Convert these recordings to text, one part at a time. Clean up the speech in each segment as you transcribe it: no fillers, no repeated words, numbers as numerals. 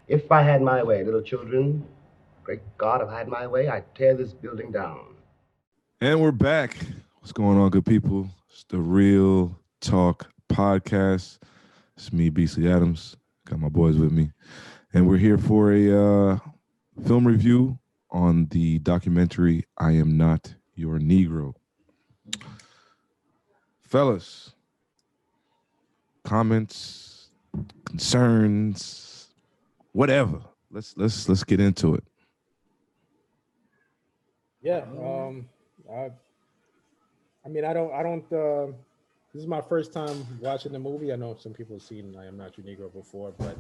If I had my way, little children, great God, if I had my way, I'd tear this building down. And we're back. What's going on, good people? It's the Real Talk Podcast. It's me, Beasley Adams. Got my boys with me. And we're here for a film review on the documentary I Am Not Your Negro. Fellas, comments, concerns, whatever. Let's get into it. Yeah. I, I mean, I don't. This is my first time watching the movie. I know some people have seen "I Am Not Your Negro" before, but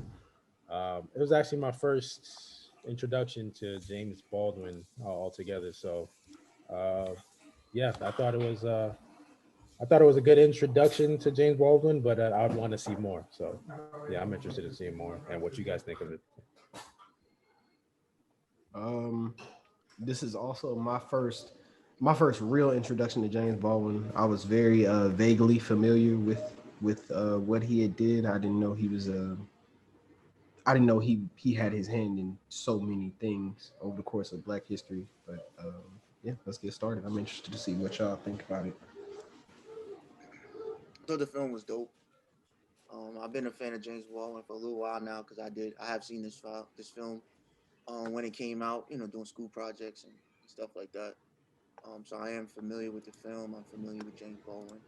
it was actually my first introduction to James Baldwin altogether. So, uh, yeah, I thought it was a good introduction to James Baldwin, but I would want to see more. So, yeah, I'm interested in seeing more and what you guys think of it. Um, this is also my first real introduction to James Baldwin. I was very vaguely familiar with what he had did. I didn't know he had his hand in so many things over the course of Black history. But yeah, let's get started. I'm interested to see what y'all think about it. I thought the film was dope. I've been a fan of James Baldwin for a little while now because I have seen this film when it came out. Doing school projects and stuff like that. So I am familiar with the film. I'm familiar with James Baldwin.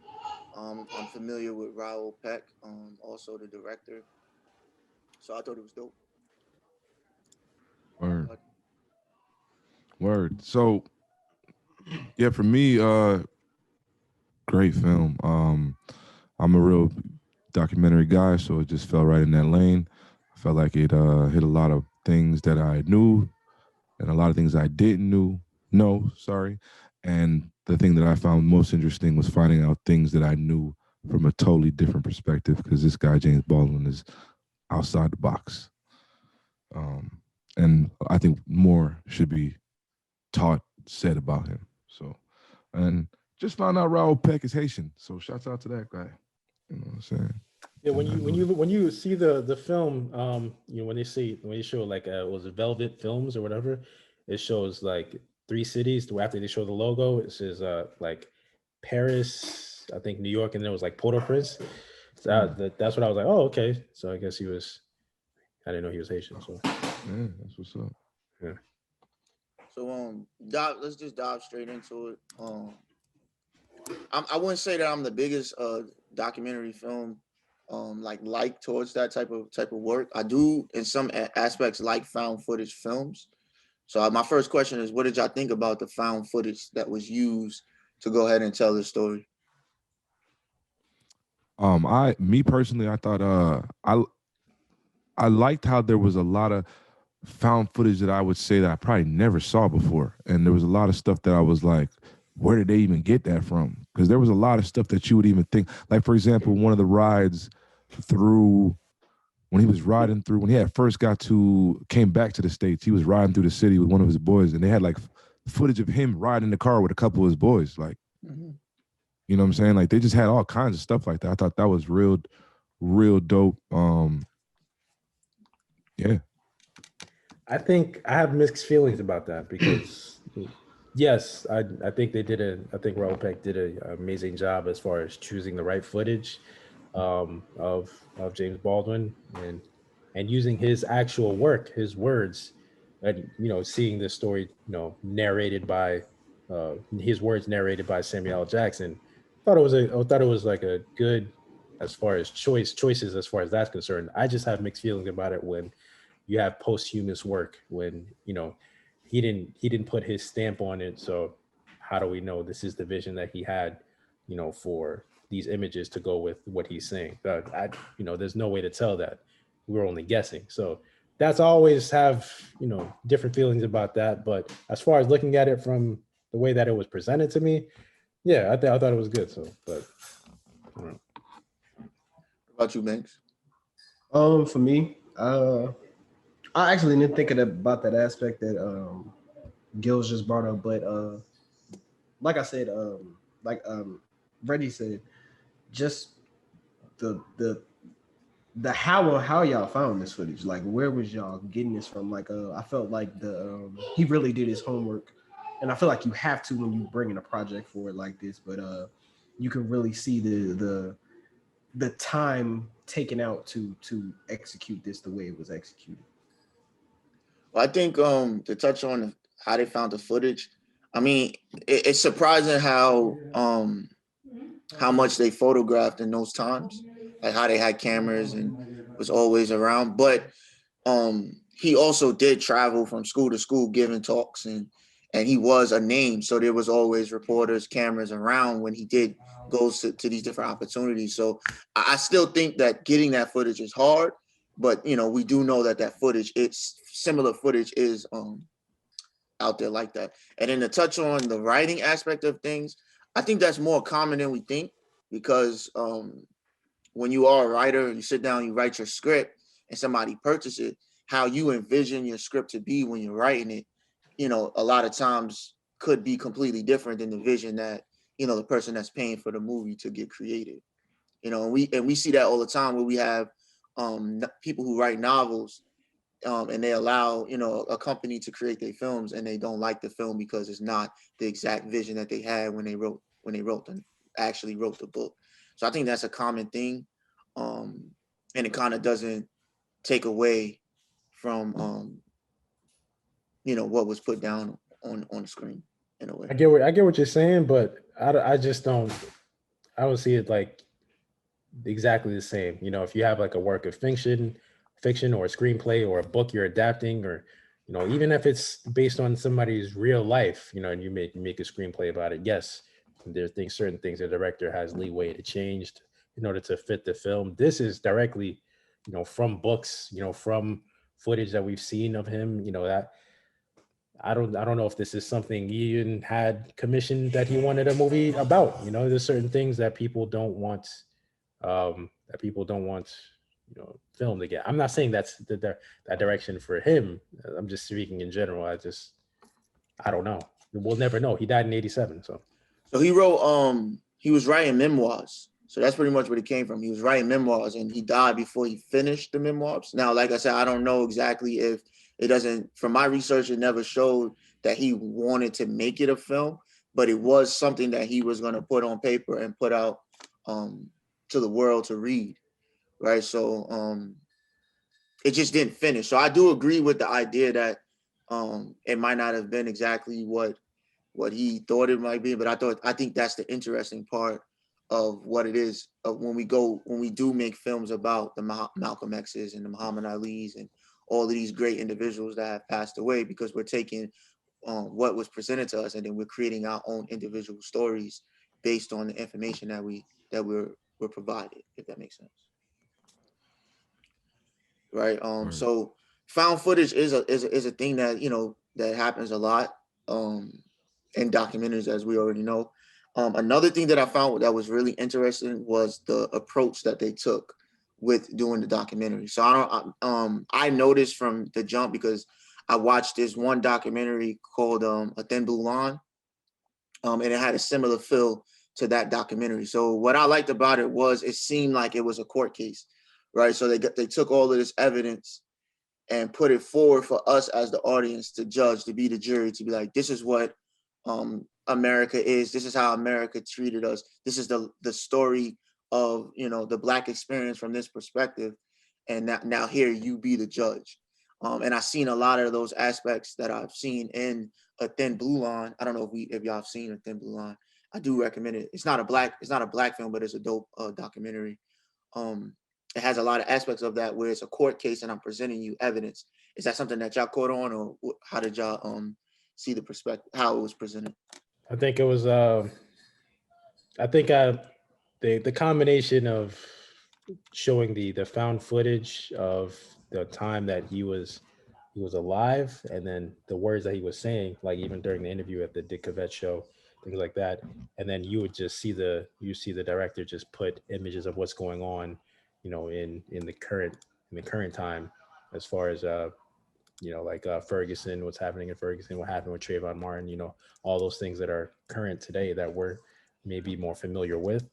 I'm familiar with Raoul Peck, also the director. So I thought it was dope. Word. But Word. So yeah, for me, great film. I'm a real documentary guy, so it just fell right in that lane. I felt like it hit a lot of things that I knew and a lot of things I didn't know, sorry. And the thing that I found most interesting was finding out things that I knew from a totally different perspective because this guy James Baldwin is outside the box. And I think more should be taught, said about him. So, and just found out Raoul Peck is Haitian. So shouts out to that guy. You know what I'm saying? Yeah, when you see the film, when they show like was it Velvet Films or whatever, it shows like three cities. After they show the logo, it says like Paris, I think New York, and then it was like Port-au-Prince. So that's what I was like. Oh, okay. So I guess he was. I didn't know he was Haitian. So Yeah, that's what's up. yeah. let's just dive straight into it. I wouldn't say that I'm the biggest documentary film like towards that type of work. I do in some aspects like found footage films. So my first question is, what did y'all think about the found footage that was used to go ahead and tell the story? Me personally, I thought I liked how there was a lot of found footage that I would say that I probably never saw before, and there was a lot of stuff that I was like, where did they even get that from? Because there was a lot of stuff that you would even think, like for example, one of the rides through when he was riding through when he had first came back to the States, he was riding through the city with one of his boys, and they had like footage of him riding the car with a couple of his boys, like. Mm-hmm. You know what I'm saying? Like they just had all kinds of stuff like that. I thought that was real dope. Yeah. I think I have mixed feelings about that because yes, I think I think Raoul Peck did an amazing job as far as choosing the right footage of James Baldwin and using his actual work, his words, and seeing this story, narrated by his words narrated by Samuel L. Jackson. I thought it was like a good as far as choices as far as that's concerned. I just have mixed feelings about it when you have posthumous work when he didn't put his stamp on it. So how do we know this is the vision that he had, for these images to go with what he's saying? There's no way to tell that. We're only guessing. So that's always have different feelings about that. But as far as looking at it from the way that it was presented to me, yeah, I thought it was good. So, but you know, What about you, Banks? For me, I actually didn't think about that aspect that Gil's just brought up, but like I said, like Reggie said, just the how y'all found this footage? Like, where was y'all getting this from? Like, I felt like he really did his homework, and I feel like you have to when you bring in a project for it like this. But you can really see the time taken out to execute this the way it was executed. Well, I think to touch on how they found the footage, I mean, it's surprising how much they photographed in those times, like how they had cameras and was always around. But he also did travel from school to school giving talks, and he was a name, so there was always reporters, cameras around when he did go to these different opportunities. So I still think that getting that footage is hard, but we do know that footage, it's similar footage is out there like that. And then to touch on the writing aspect of things, I think that's more common than we think, because when you are a writer, you sit down, you write your script, and somebody purchases it, how you envision your script to be when you're writing it, a lot of times could be completely different than the vision that, the person that's paying for the movie to get created. And we see that all the time, where we have people who write novels, and they allow, a company to create their films, and they don't like the film because it's not the exact vision that they had when they actually wrote the book. So I think that's a common thing, and it kind of doesn't take away from what was put down on the screen in a way. I get what you're saying, but I just don't see it like exactly the same. If you have like a work of fiction or a screenplay or a book you're adapting, or even if it's based on somebody's real life, and you make a screenplay about it, yes, there's certain things the director has leeway to change in order to fit the film. This is directly from books, from footage that we've seen of him, that I don't know if this is something he even had commissioned that he wanted a movie about. There's certain things that people don't want filmed again. I'm not saying that's that direction for him. I'm just speaking in general. I don't know. We'll never know. He died in 87. So He was writing memoirs. So that's pretty much what it came from. He was writing memoirs, and he died before he finished the memoirs. Now, like I said, I don't know exactly if it doesn't, from my research, it never showed that he wanted to make it a film, but it was something that he was going to put on paper and put out to the world to read. Right. So it just didn't finish. So I do agree with the idea that it might not have been exactly what he thought it might be, but I think that's the interesting part of what it is of when we do make films about the Malcolm X's and the Muhammad Ali's and all of these great individuals that have passed away, because we're taking what was presented to us, and then we're creating our own individual stories based on the information that we're provided, if that makes sense. Right. So found footage is a thing that that happens a lot in documentaries, as we already know. Another thing that I found that was really interesting was the approach that they took with doing the documentary. So I noticed from the jump, because I watched this one documentary called A Thin Blue Line, and it had a similar feel to that documentary. So what I liked about it was it seemed like it was a court case, right? So they took all of this evidence and put it forward for us as the audience to judge, to be the jury, to be like, this is what America is. This is how America treated us. This is the story of the Black experience from this perspective. And now here you be the judge. And I've seen a lot of those aspects that I've seen in A Thin Blue Line. I don't know if y'all have seen A Thin Blue Line. I do recommend it. It's not a black film, but it's a dope documentary. It has a lot of aspects of that where it's a court case and I'm presenting you evidence. Is that something that y'all caught on, or how did y'all see the perspective, how it was presented? I think it was the combination of showing the found footage of the time that he was alive, and then the words that he was saying, like even during the interview at the Dick Cavett show, things like that. And then you would just see the director just put images of what's going on, in the current time, as far as like Ferguson, what's happening in Ferguson, what happened with Trayvon Martin, all those things that are current today that we're maybe more familiar with.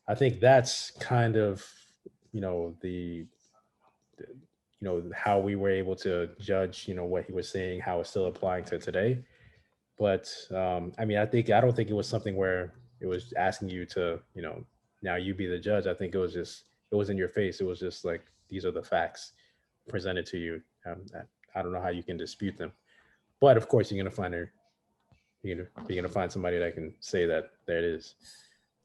I think that's kind of, the how we were able to judge, what he was saying, how it's still applying to today. But I mean, I don't think it was something where it was asking you to, now you be the judge. I think it was in your face. It was just like, these are the facts presented to you. I don't know how you can dispute them. But of course, you're gonna find somebody that can say that there it is,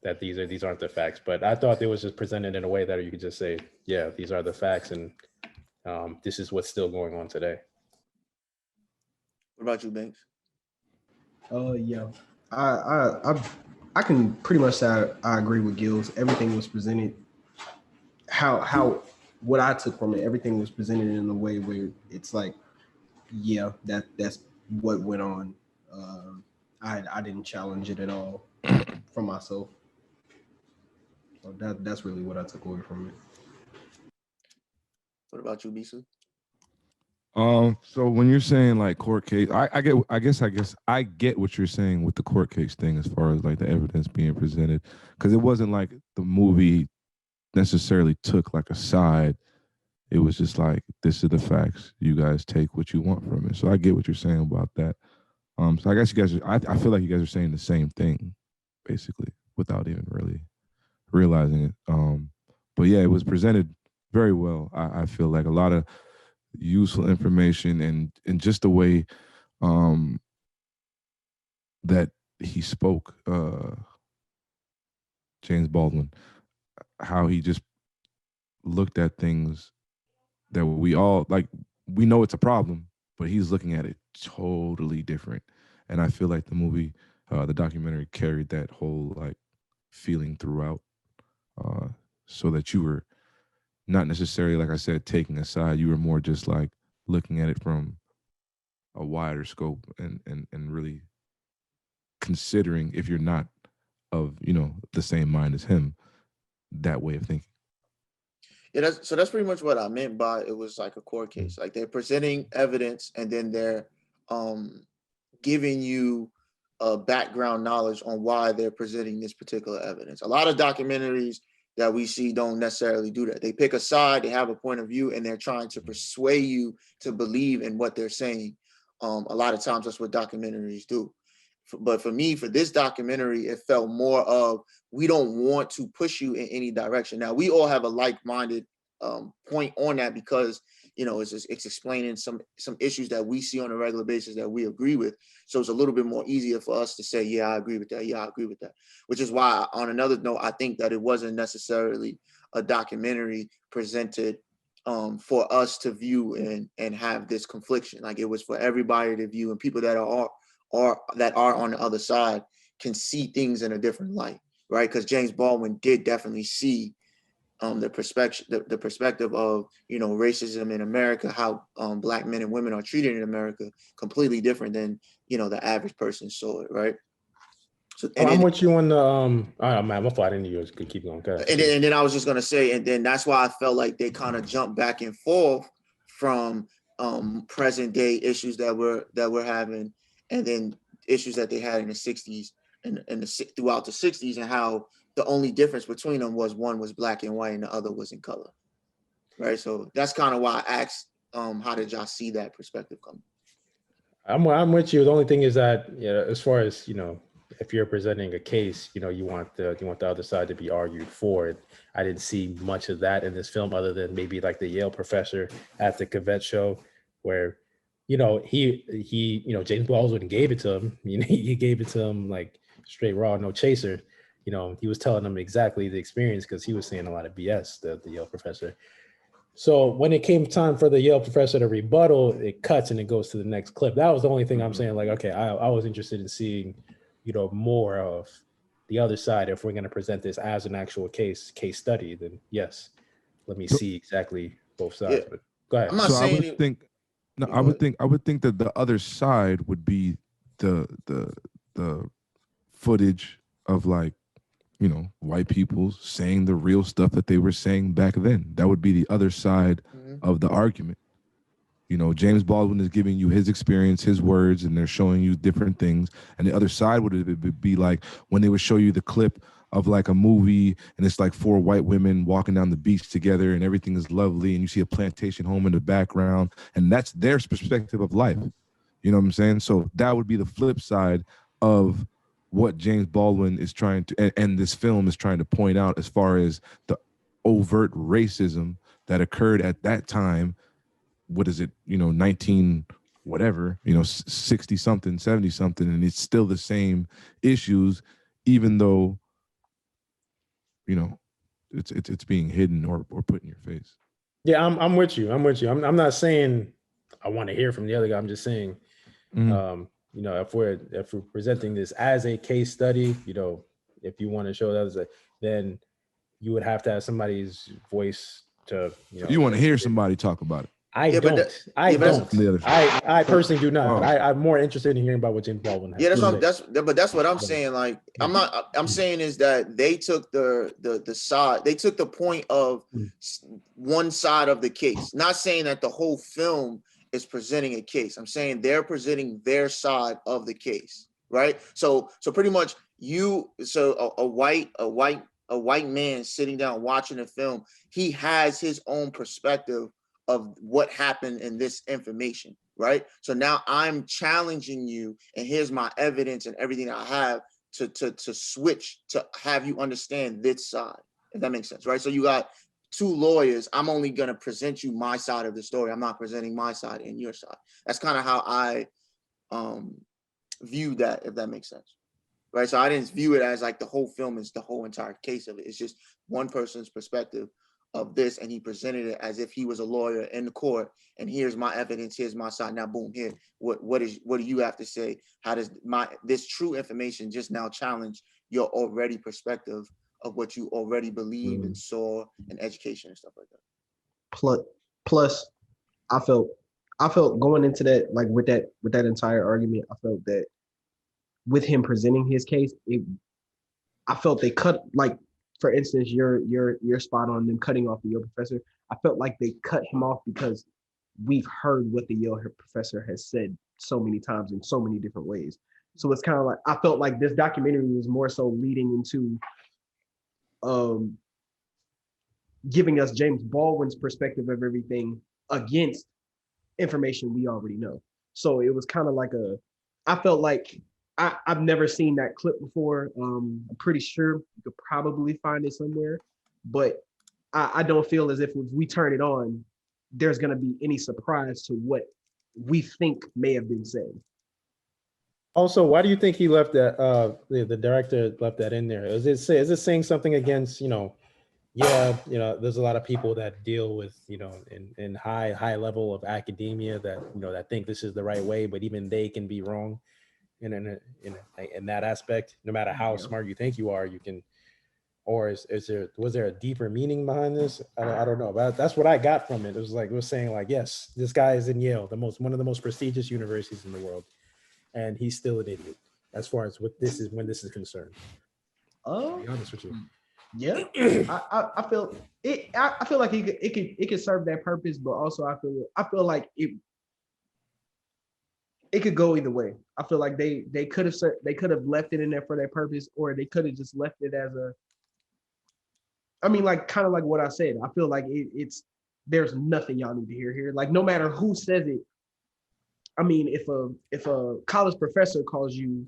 that these aren't the facts. But I thought it was just presented in a way that you could just say, yeah, these are the facts, and this is what's still going on today. What about you, Banks? Yeah, I can pretty much say I agree with Gills. Everything was presented how what I took from it. Everything was presented in a way where it's like, yeah, that's what went on. I didn't challenge it at all for myself. So that's really what I took away from it. What about you, Bisu? So when you're saying like court case, I guess I get what you're saying with the court case thing as far as like the evidence being presented, because it wasn't like the movie necessarily took like a side. It was just like, this is the facts. You guys take what you want from it. So I get what you're saying about that. So I guess you guys I feel like you guys are saying the same thing, basically, without even really realizing it. But yeah, it was presented very well. I feel like a lot of useful information and just the way that he spoke, James Baldwin, how he just looked at things that we all like. We know it's a problem, but he's looking at it totally different. And I feel like the movie, the documentary, carried that whole like feeling throughout, so that you were not necessarily, like I said, taking a side. You were more just like looking at it from a wider scope and really considering, if you're not of the same mind as him, that way of thinking. Yeah, that's pretty much what I meant by it was like a court case. Like they're presenting evidence and then they're giving you a background knowledge on why they're presenting this particular evidence. A lot of documentaries that we see don't necessarily do that. They pick a side, they have a point of view, and they're trying to persuade you to believe in what they're saying. A lot of times that's what documentaries do. But for me, for this documentary, it felt more of, we don't want to push you in any direction. Now, we all have a like-minded point on that, because it's explaining some issues that we see on a regular basis that we agree with. So it's a little bit more easier for us to say, yeah, I agree with that. Yeah, I agree with that. Which is why, on another note, I think that it wasn't necessarily a documentary presented for us to view and have this confliction. Like, it was for everybody to view, and people that are on the other side can see things in a different light, right? Because James Baldwin did definitely see the perspective of racism in America, how Black men and women are treated in America, completely different than the average person saw it, right? So I'm with you on the man, my fault. I didn't know you could keep going. And then I was just gonna say, and then that's why I felt like they kind of jumped back and forth from present day issues that we're having, and then issues that they had in the 60s and throughout the 60s, and how the only difference between them was one was black and white and the other was in color, right? So that's kind of why I asked, how did y'all see that perspective come? I'm with you. The only thing is that, as far as if you're presenting a case, you want the other side to be argued for it. I didn't see much of that in this film, other than maybe like the Yale professor at the Cavet show, where he James Baldwin gave it to him. He gave it to him like straight raw, no chaser. He was telling him exactly the experience, because he was saying a lot of BS, the Yale professor. So when it came time for the Yale professor to rebuttal, it cuts and it goes to the next clip. That was the only thing I'm saying. Like, okay, I was interested in seeing, more of the other side. If we're going to present this as an actual case study, then yes, let me see exactly both sides. Yeah. But go ahead. I'm not So saying I would think that the other side would be the footage of, like, white people saying the real stuff that they were saying back then. That would be the other side of the argument. James Baldwin is giving you his experience, his words, and they're showing you different things. And the other side would be like when they would show you the clip of like a movie, and it's like 4 white women walking down the beach together and everything is lovely, and you see a plantation home in the background, and that's their perspective of life. You know what I'm saying? So that would be the flip side of what James Baldwin is trying to, and this film is trying to point out, as far as the overt racism that occurred at that time. What is it, 19 whatever, 60 something, 70 something, and it's still the same issues, even though it's being hidden or put in your face. Yeah, I'm with you. I'm not saying I want to hear from the other guy. I'm just saying, if we're presenting this as a case study, if you want to show that, then you would have to have somebody's voice to, So you want to hear somebody talk about it? I don't. I personally do not. Oh. I'm more interested in hearing about what James Baldwin has. Yeah, that's what I'm saying. Like, I'm saying is that they took the side, they took the point of one side of the case. Not saying that the whole film is presenting a case. I'm saying they're presenting their side of the case, right? So pretty much a white man sitting down watching a film, he has his own perspective of what happened in this information, right? So now I'm challenging you, and here's my evidence and everything I have to switch to have you understand this side, if that makes sense, right? So you got 2 lawyers. I'm only gonna present you my side of the story. I'm not presenting my side and your side. That's kind of how I view that, if that makes sense, right? So I didn't view it as like the whole film is the whole entire case of it. It's just one person's perspective of this, and he presented it as if he was a lawyer in the court, and here's my evidence, here's my side, now boom, here, what do you have to say? How does this true information just now challenge your already perspective of what you already believed and saw in education and stuff like that? Plus I felt going into that, like with that entire argument, I felt that with him presenting his case, I felt they cut, like, for instance, you're spot on them cutting off the Yale professor. I felt like they cut him off because we've heard what the Yale professor has said so many times in so many different ways. So it's kind of like, I felt like this documentary was more so leading into giving us James Baldwin's perspective of everything against information we already know. So it was kind of like I felt like I've never seen that clip before. I'm pretty sure you could probably find it somewhere, but I don't feel as if we turn it on, there's going to be any surprise to what we think may have been said. Also, why do you think he left that? The director left that in there. Is it saying something against, there's a lot of people that deal with, in high level of academia that, that think this is the right way, but even they can be wrong. In that aspect, no matter how smart you think you are, you can, or was there a deeper meaning behind this? I don't know, but that's what I got from it. It was saying like, yes, this guy is in Yale, one of the most prestigious universities in the world, and he's still an idiot as far as when this is concerned. To be honest with you. Yeah, I feel it. I feel like it could serve that purpose, but also I feel like it could go either way. I feel like they could have left it in there for that purpose, or they could have just left it as like kind of like what I said. I feel like there's nothing y'all need to hear here. Like, no matter who says it. I mean, if a college professor calls you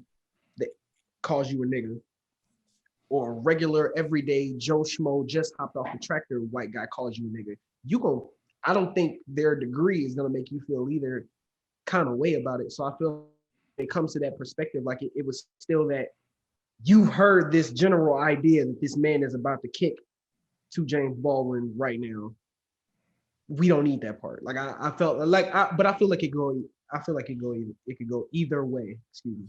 a nigger, or a regular everyday Joe Schmo just hopped off the tractor white guy calls you a nigger, I don't think their degree is gonna make you feel either kind of way about it. So I feel when it comes to that perspective, like it was still that you heard this general idea that this man is about to kick to James Baldwin right now. We don't need that part. Like I felt like, but I feel like it could go either way. Excuse me.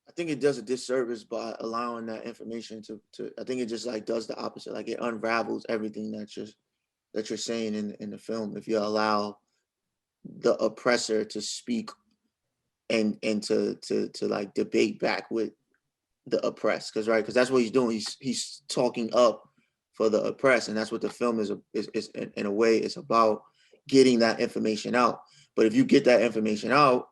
I think it does a disservice by allowing that information to I think it just like does the opposite. Like, it unravels everything that you're saying in the film if you allow the oppressor to speak and to like debate back with the oppressed, because that's what he's doing. He's talking up for the oppressed, and that's what the film is in a way. It's about getting that information out. But if you get that information out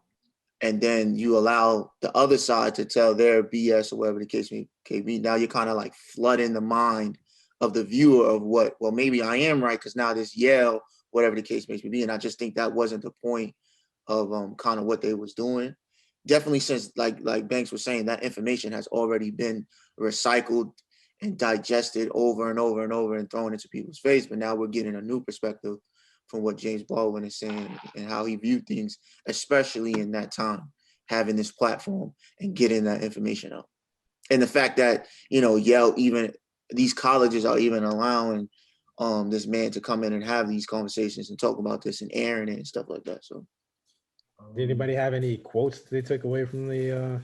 and then you allow the other side to tell their BS or whatever the case may Okay, now you're kind of like flooding the mind of the viewer of what, well, maybe I am right because now this yell, whatever the case may be. And I just think that wasn't the point of kind of what they was doing. Definitely, since like Banks was saying, that information has already been recycled and digested over and over and over and thrown into people's face. But now we're getting a new perspective from what James Baldwin is saying and how he viewed things, especially in that time, having this platform and getting that information out. And the fact that, Yale, even these colleges are even allowing this man to come in and have these conversations and talk about this and airing it and stuff like that. So did anybody have any quotes they took away from the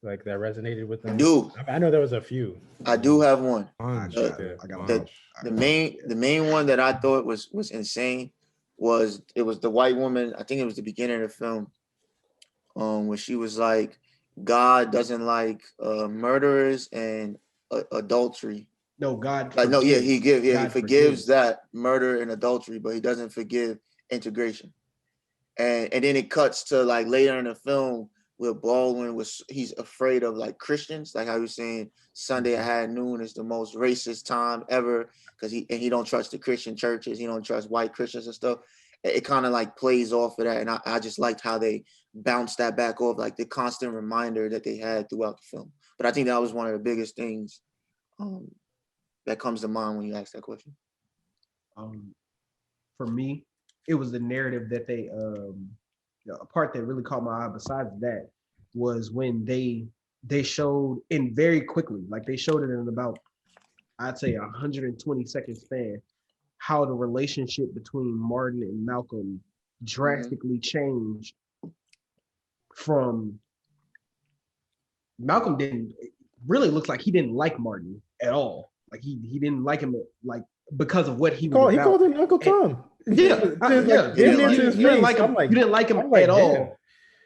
like that resonated with them? I know there was a few. I do have one. I got The main one that I thought was insane was, it was the white woman, I think it was the beginning of the film, where she was like, God doesn't like murderers and adultery. No, God. Like, no, yeah, he forgives that murder and adultery, but he doesn't forgive integration. And then it cuts to like later in the film where Baldwin he's afraid of like Christians, like how he was saying Sunday at high noon is the most racist time ever because he don't trust the Christian churches, he don't trust white Christians and stuff. It kind of like plays off of that, and I just liked how they bounced that back off, like the constant reminder that they had throughout the film. But I think that was one of the biggest things that comes to mind when you ask that question. For me, it was the narrative that they a part that really caught my eye besides that was when they showed in very quickly, like they showed it in about, I'd say 120 second span, how the relationship between Martin and Malcolm drastically changed from Malcolm really looks like he didn't like Martin at all. Like he didn't like him like because of what he was about. He called him Uncle Tom. You didn't like him. You didn't like him at all.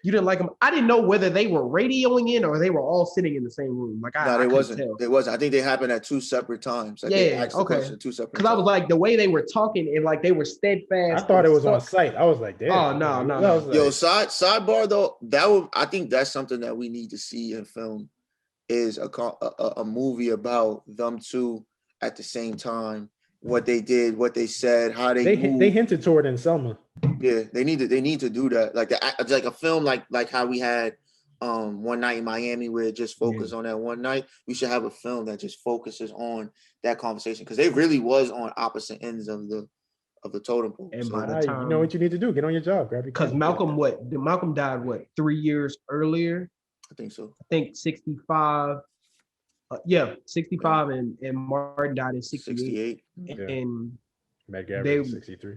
You didn't like him. I didn't know whether they were radioing in or they were all sitting in the same room. Like it wasn't. It wasn't. I think they happened at two separate times. Like okay. Because I was like, the way they were talking and like they were steadfast. I thought it was on site. I was like, damn. Oh no. Yo, sidebar though. I think that's something that we need to see in film, is a movie about them two at the same time. What they did, what they said, how they hinted toward in Selma. Yeah, they need to do that. Like like a film like how we had One Night in Miami, where it just focused on that one night. We should have a film that just focuses on that conversation, because they really was on opposite ends of the totem pole. And by the time, you know what you need to do, get on your job, grab your. Because Malcolm died 3 years earlier. I think so. I think 65. 65, and Martin died in 68. And Medgar Evers was 63.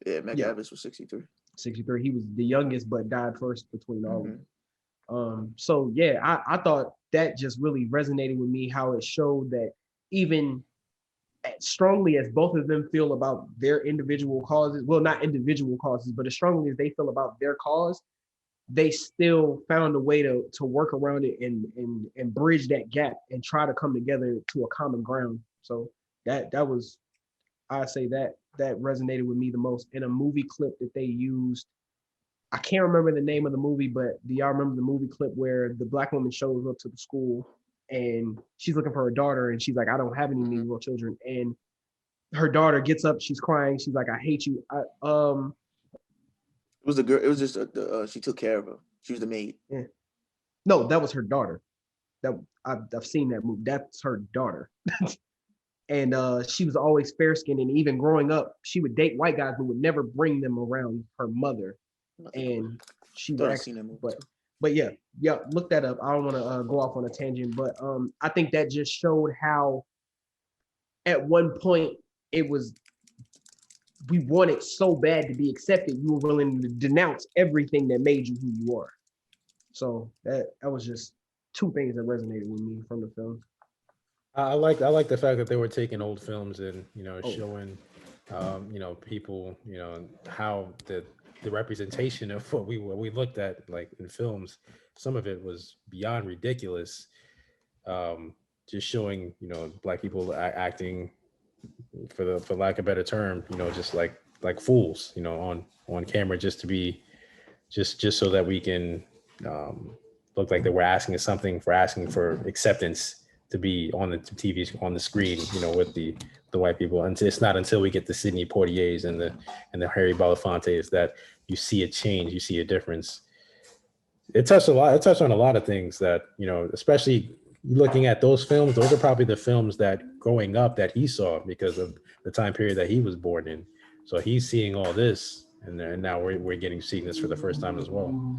Yeah, Medgar Evers was 63. 63. He was the youngest, but died first between all of them. So yeah, I thought that just really resonated with me, how it showed that even as strongly as both of them feel about their individual causes, well, not individual causes, but as strongly as they feel about their cause, they still found a way to work around it and bridge that gap and try to come together to a common ground. So that was, I say that resonated with me the most. In a movie clip that they used, I can't remember the name of the movie, but do y'all remember the movie clip where the black woman shows up to the school and she's looking for her daughter and she's like, I don't have any Negro children, and her daughter gets up, she's crying, she's like, I hate you. It was the girl. It was just she took care of her. She was the maid. Yeah. No, that was her daughter. That I've seen that movie. That's her daughter. And she was always fair skinned, and even growing up, she would date white guys but would never bring them around her mother. And she would actually, but yeah, look that up. I don't want to go off on a tangent, but I think that just showed how at one point we wanted so bad to be accepted, you were willing to denounce everything that made you who you are. So that was just two things that resonated with me from the film. I like the fact that they were taking old films and showing people how the representation of what we looked at, like in films, some of it was beyond ridiculous. Just showing black people acting, for lack of a better term, just like fools, on camera, just to be just so that we can looked like they were asking something for asking for acceptance to be on the TV, on the screen, you know, with the white people. And it's not until we get the Sidney Poitiers and the Harry Belafontes that you see a change, you see a difference. It touched on a lot of things that, you know, especially looking at those films, those are probably the films that growing up that he saw because of the time period that he was born in. So he's seeing all this, and now we're seeing this for the first time as well.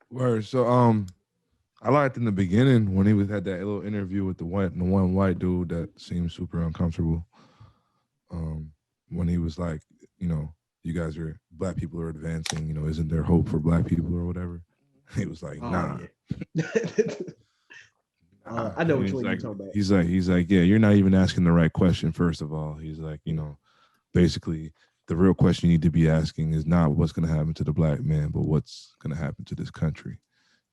Word. So I liked in the beginning when he had that little interview with the one white dude that seemed super uncomfortable. When he was like, you know, you guys are black people are advancing, you know, isn't there hope for black people or whatever? He was like, nah. Yeah. I know which one you're talking about. He's like, yeah, you're not even asking the right question, first of all. He's like, you know, basically the real question you need to be asking is not what's going to happen to the black man, but what's going to happen to this country.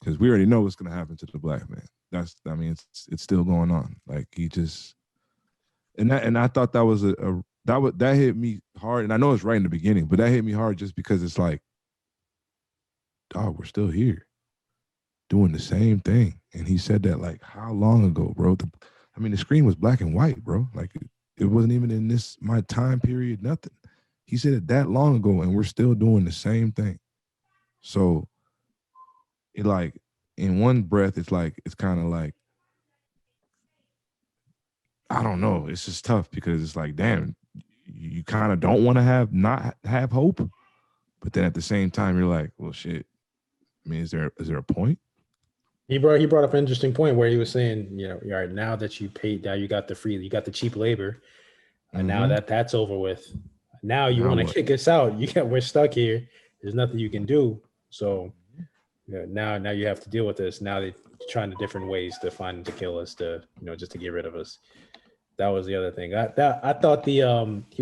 Because we already know what's going to happen to the black man. It's still going on. Like he just, and I thought that was that hit me hard. And I know it's right in the beginning, but that hit me hard just because it's like, dog, we're still here doing the same thing. And he said that like how long ago, bro? The screen was black and white, bro. Like it wasn't even in my time period, nothing. He said it that long ago, and we're still doing the same thing. So it like in one breath, it's kind of like, I don't know. It's just tough because it's like, damn, you kind of don't want to not have hope, but then at the same time, you're like, well, shit. I mean, is there a point? He brought up an interesting point where he was saying, you know, all right, now that you paid, now you got the cheap labor, and now that's over with. Now you want to kick us out. We're stuck here. There's nothing you can do. So now you have to deal with this. Now they're trying to different ways to kill us, just to get rid of us. That was the other thing. I thought he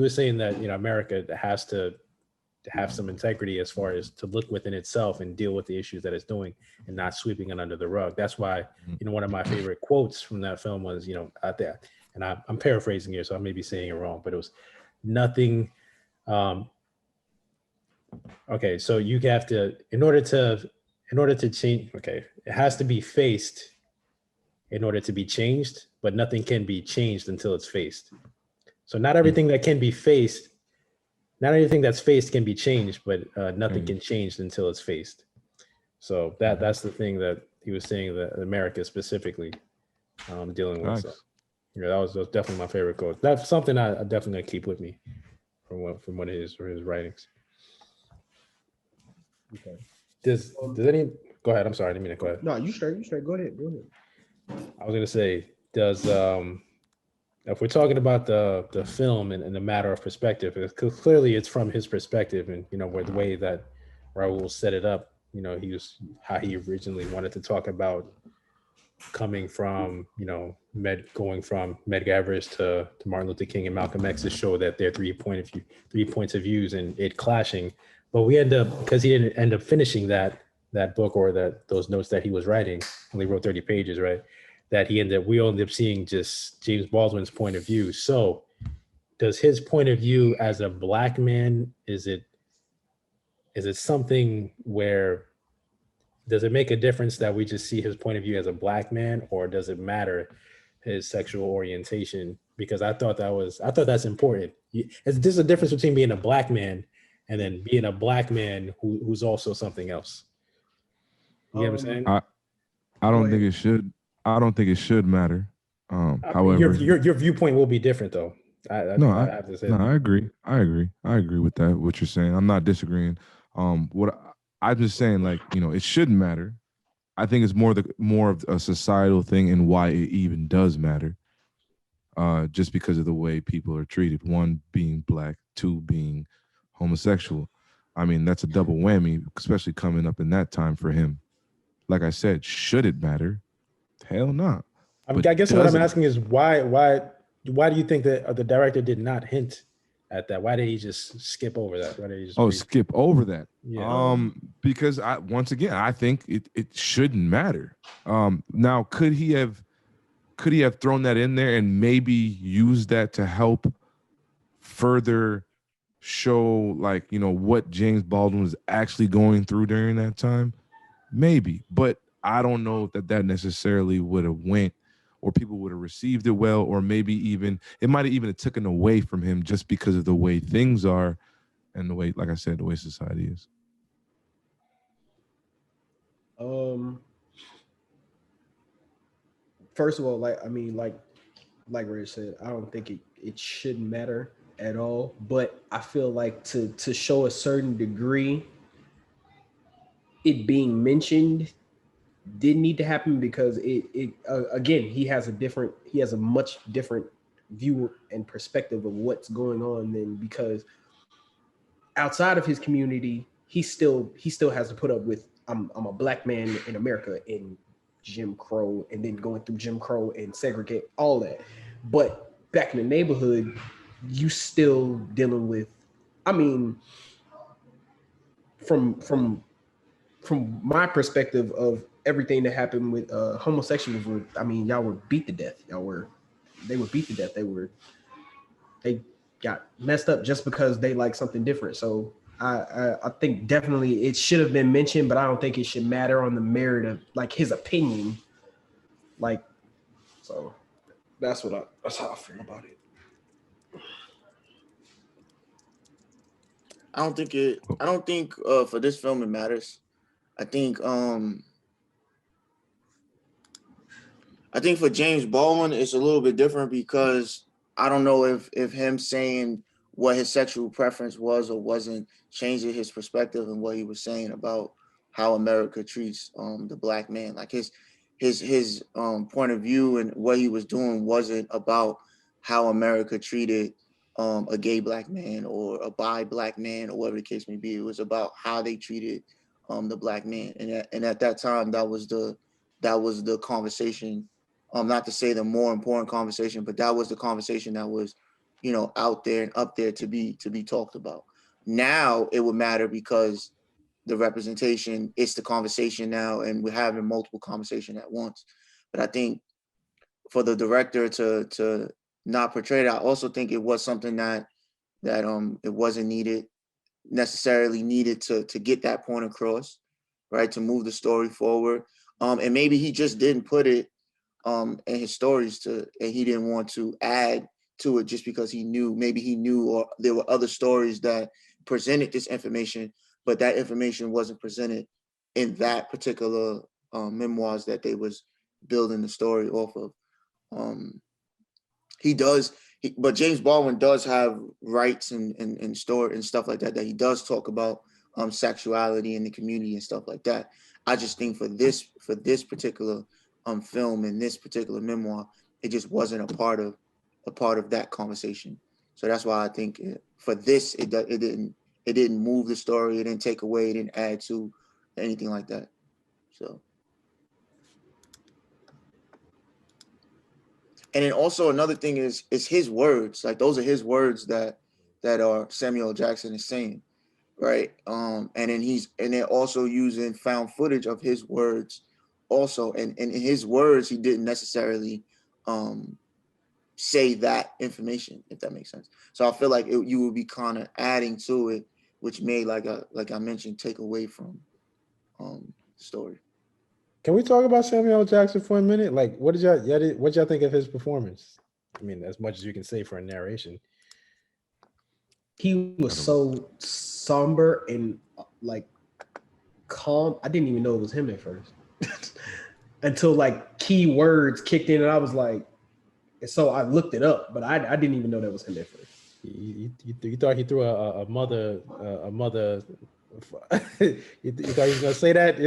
was saying that, you know, America has to have some integrity as far as to look within itself and deal with the issues that it's doing and not sweeping it under the rug. That's why, you know, one of my favorite quotes from that film was, you know, out there, and I'm paraphrasing here, so I may be saying it wrong, but it was nothing. Okay, so you have to, in order to change, okay, it has to be faced in order to be changed, but nothing can be changed until it's faced. So not everything that can be faced, not everything that's faced can be changed, but nothing can change until it's faced. So that's the thing that he was saying that America specifically dealing with. So, yeah, that was definitely my favorite quote. That's something I definitely gonna keep with me from one of his writings. Okay. Does any go ahead? I'm sorry, I didn't mean to go ahead. No, you straight. Go ahead. I was gonna say, does if we're talking about the film and the matter of perspective, because clearly it's from his perspective, and you know, where the way that Raoul set it up, you know, how he originally wanted to talk about coming from, you know, going from Medgar Evers to Martin Luther King and Malcolm X to show that there are 3 points of views and it clashing. But we end up, because he didn't end up finishing that book or those notes that he was writing, only wrote 30 pages, right? That we ended up seeing just James Baldwin's point of view. So does his point of view as a black man, is it something where, does it make a difference that we just see his point of view as a black man, or does it matter his sexual orientation? Because I thought that's important. There's a difference between being a black man and then being a black man who's also something else. You know what I'm saying? I don't think it should. I don't think it should matter. However, your viewpoint will be different, though. I have to say. No, I agree. I agree with that. What you're saying, I'm not disagreeing. I'm just saying, like, you know, it shouldn't matter. I think it's more of a societal thing and why it even does matter. Just because of the way people are treated. 1 being black, 2 being homosexual. I mean, that's a double whammy, especially coming up in that time for him. Like I said, should it matter? Hell no. I guess what I'm asking is why do you think that the director did not hint at that? Why did he just skip over that? Why did he just skip over that? Yeah. Because once again, I think it shouldn't matter. Now, could he have thrown that in there and maybe used that to help further show like, you know, what James Baldwin was actually going through during that time? Maybe, but I don't know that that necessarily would have went, or people would have received it well, or maybe even it might have even taken away from him just because of the way things are and the way, like I said, the way society is. First of all, like Ray said, I don't think it shouldn't matter at all. But I feel like to show a certain degree, it being mentioned didn't need to happen because again, he has a much different view and perspective of what's going on than, because outside of his community, he still has to put up with, I'm a black man in America in Jim Crow, and then going through Jim Crow and segregate all that. But back in the neighborhood, you still dealing with, I mean, from my perspective of everything that happened with homosexuals, I mean, y'all were beat to death. They were beat to death. They got messed up just because they like something different. So I think definitely it should have been mentioned, but I don't think it should matter on the merit of like his opinion. Like, so that's how I feel about it. I don't think for this film it matters. I think for James Baldwin it's a little bit different, because I don't know if him saying what his sexual preference was or wasn't changing his perspective and what he was saying about how America treats the black man. Like his point of view and what he was doing wasn't about how America treated a gay black man or a bi black man or whatever the case may be. It was about how they treated the black man, and at that time that was the conversation. Not to say the more important conversation, but that was the conversation that was, you know, out there and up there to be talked about. Now it would matter because the representation, it's the conversation now, and we're having multiple conversations at once. But I think for the director to not portray that, I also think it was something that it wasn't necessarily needed to get that point across, right? To move the story forward. And maybe he just didn't put it in his stories and he didn't want to add to it just because he knew or there were other stories that presented this information, but that information wasn't presented in that particular memoirs that they was building the story off of. But James Baldwin does have rights and story and stuff like that he does talk about sexuality in the community and stuff like that. I just think for this particular film and this particular memoir, it just wasn't a part of that conversation. So that's why I think for this it didn't move the story, it didn't take away, it didn't add to anything like that. So. And then also another thing is his words. Like those are his words that are Samuel L. Jackson is saying, right? And then also using found footage of his words also. And in his words, he didn't necessarily say that information, if that makes sense. So I feel like you would be kind of adding to it, which may, like I mentioned, take away from the story. Can we talk about Samuel L. Jackson for a minute? Like, what y'all think of his performance? I mean, as much as you can say for a narration. He was so somber and like calm. I didn't even know it was him at first until like key words kicked in, and I was like, and so I looked it up, but I didn't even know that was him at first. You thought he threw a mother. You thought he was gonna say that?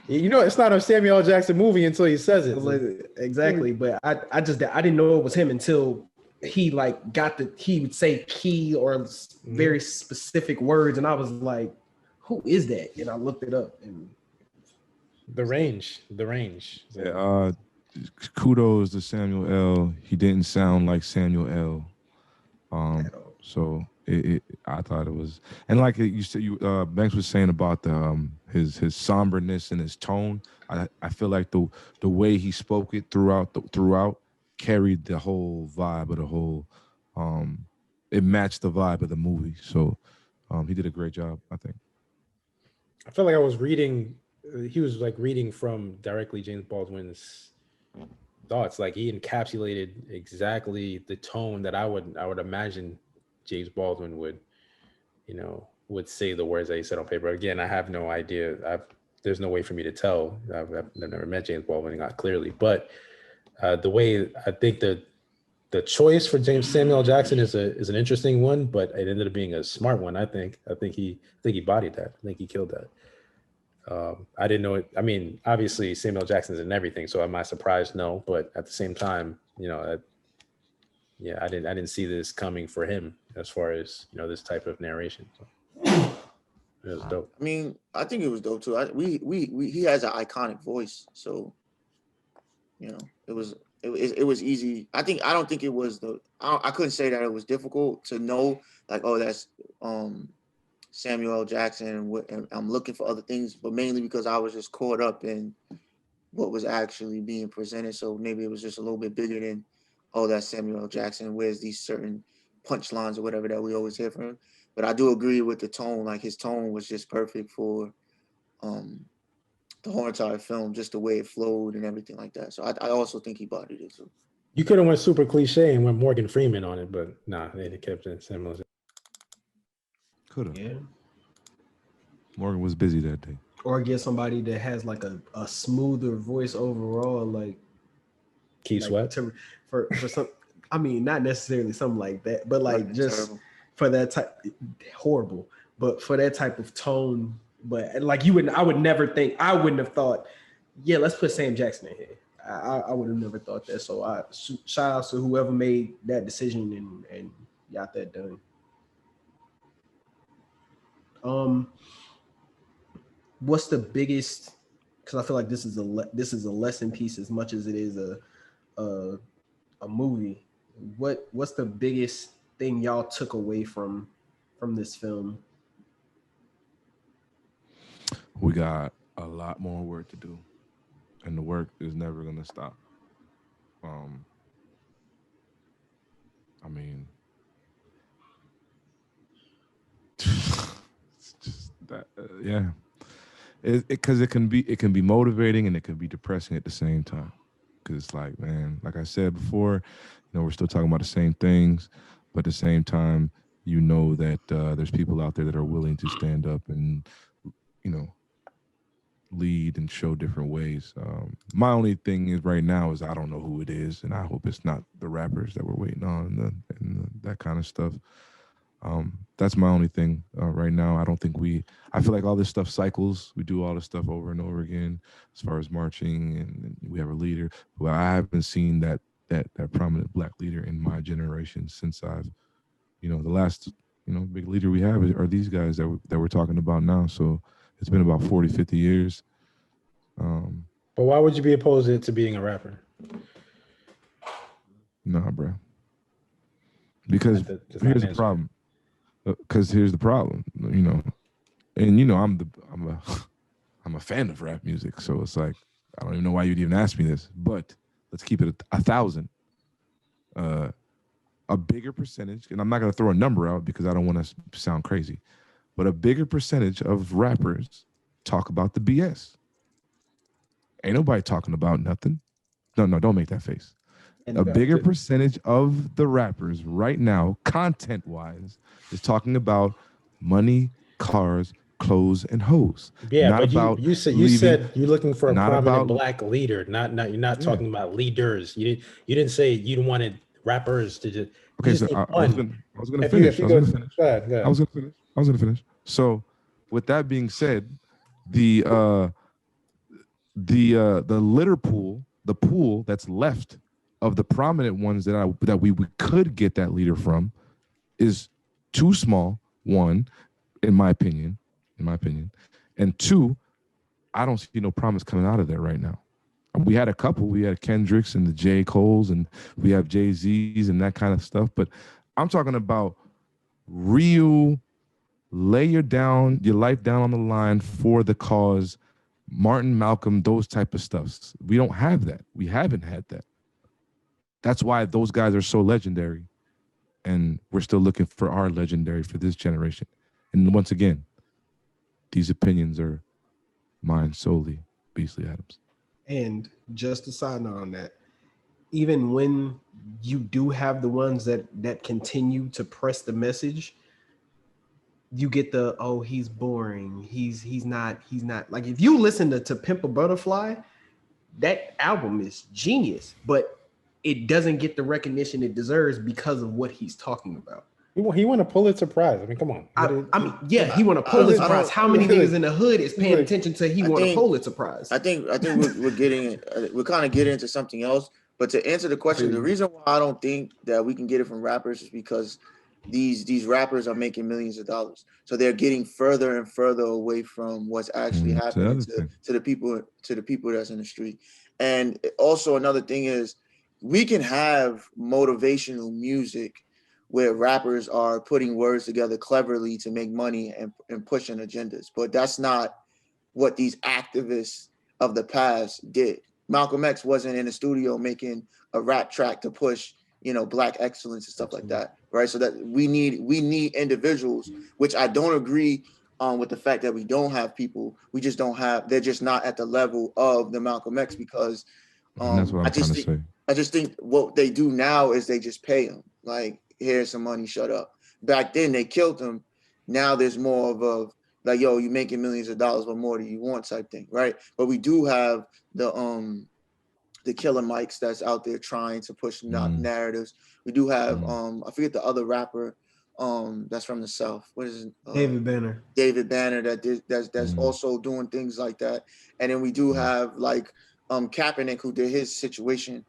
You know, it's not a Samuel L. Jackson movie until he says it. Exactly, but I didn't know it was him until he like he would say key or very specific words, and I was like, who is that? And I looked it up, and the range. Yeah, kudos to Samuel L. He didn't sound like Samuel L. So I thought it was, and like you said, Banks was saying about the his somberness and his tone. I feel like the way he spoke it throughout carried the whole vibe of the whole it matched the vibe of the movie. So he did a great job, I think. I felt like I was reading. He was like reading from directly James Baldwin's thoughts. Like he encapsulated exactly the tone that I would imagine James Baldwin would, would say the words that he said on paper. Again, I have no idea. There's no way for me to tell. I've never met James Baldwin, not clearly, but the way I think the choice for James Samuel Jackson is an interesting one, but it ended up being a smart one. I think he bodied that. I think he killed that. I didn't know it. I mean, obviously Samuel Jackson's in everything, so am I surprised? No, but at the same time, I didn't see this coming for him as far as this type of narration. So, it was dope. I mean, I think it was dope too. He has an iconic voice, so it was easy. I don't think it was I couldn't say that it was difficult to know, like, oh, that's Samuel L. Jackson, and I'm looking for other things, but mainly because I was just caught up in what was actually being presented. So maybe it was just a little bit bigger than, oh, that's Samuel L. Jackson. Where's these certain punchlines or whatever that we always hear from him? But I do agree with the tone. Like his tone was just perfect for the whole entire film, just the way it flowed and everything like that. So I also think he bodied it too. You could have went super cliche and went Morgan Freeman on it, but nah, they kept it Samuel. Could have. Yeah. Morgan was busy that day. Or get somebody that has like a smoother voice overall, like Keith Sweat. For some, I mean, not necessarily something like that, but like just terrible. For that type, horrible. But for that type of tone, but like I would never think, I wouldn't have thought, yeah, let's put Sam Jackson in here. I would have never thought that. So shout out to whoever made that decision and got that done. What's the biggest? Because I feel like this is a lesson piece as much as it is a movie. What's the biggest thing y'all took away from this film? We got a lot more work to do, and the work is never gonna stop. I mean, it's just that, yeah. Because it can be motivating and it can be depressing at the same time. Because it's like, man, like I said before, we're still talking about the same things, but at the same time, that there's people out there that are willing to stand up and, lead and show different ways. My only thing is right now is I don't know who it is, and I hope it's not the rappers that we're waiting on and that kind of stuff. That's my only thing right now. I feel like all this stuff cycles. We do all this stuff over and over again as far as marching, and we have a leader. Well, I haven't seen that prominent black leader in my generation since I've, the last, big leader we have are these guys that we're talking about now. So it's been about 40, 50 years. But why would you be opposed to being a rapper? Nah, bro. Because here's the problem. Because here's the problem, and I'm a fan of rap music, so it's like I don't even know why you'd even ask me this, but let's keep it at 1,000. A bigger percentage, and I'm not going to throw a number out because I don't want to sound crazy, but a bigger percentage of rappers talk about the BS. Ain't nobody talking about nothing. No, don't make that face. A bigger percentage of the rappers right now, content-wise, is talking about money, cars, clothes, and hoes. Yeah, not but you said you're looking for a prominent black leader. Not you're not talking about leaders. You didn't say you wanted rappers to just. Okay, so I was gonna finish. I was gonna finish. So, with that being said, the litter pool, the pool that's left of the prominent ones that we could get that leader from is too small, one, in my opinion, and two, I don't see no promise coming out of there right now. We had a couple. We had Kendricks and the J. Coles, and we have Jay-Z's and that kind of stuff. But I'm talking about real, lay your life down on the line for the cause, Martin, Malcolm, those type of stuffs. We don't have that. We haven't had that. That's why those guys are so legendary. and we're still looking for our legendary for this generation. And once again, these opinions are mine solely, Beasley Adams. And just a side note on that, even when you do have the ones that continue to press the message, you get the, oh, he's boring, he's not like, if you listen to Pimp a Butterfly, that album is genius, but it doesn't get the recognition it deserves because of what he's talking about. He won a Pulitzer Prize. I mean, come on. I mean, yeah, he won a Pulitzer Prize. How many niggas in the hood is paying attention to he won a Pulitzer Prize? I think we're kind of getting into something else. But to answer the question, the reason why I don't think that we can get it from rappers is because these rappers are making millions of dollars, so they're getting further and further away from what's actually happening to the people that's in the street. And also another thing is, we can have motivational music where rappers are putting words together cleverly to make money and pushing agendas, but that's not what these activists of the past did. Malcolm X wasn't in the studio making a rap track to push, Black excellence and stuff like that, right? So that we need individuals, which I don't agree with the fact that we don't have people. We just don't have. They're just not at the level of the Malcolm X, because that's what I'm trying to say. I just think what they do now is they just pay them, like, here's some money, shut up. Back then they killed him. Now there's more of a, like, yo, you making millions of dollars, what more do you want type thing, right? But we do have the Killer Mikes that's out there trying to push narratives. We do have I forget the other rapper that's from the South. What is it? David Banner. David Banner that's also doing things like that. And then we do have like Kaepernick, who did his situation,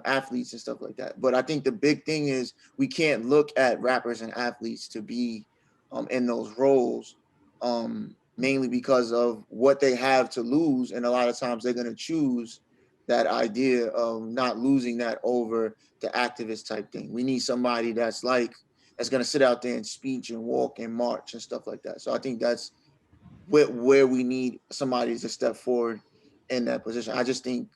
athletes and stuff like that. But I think the big thing is we can't look at rappers and athletes to be in those roles, mainly because of what they have to lose. And a lot of times they're going to choose that idea of not losing that over the activist type thing. We need somebody that's going to sit out there and speech and walk and march and stuff like that. So I think that's where we need somebody to step forward in that position. I just think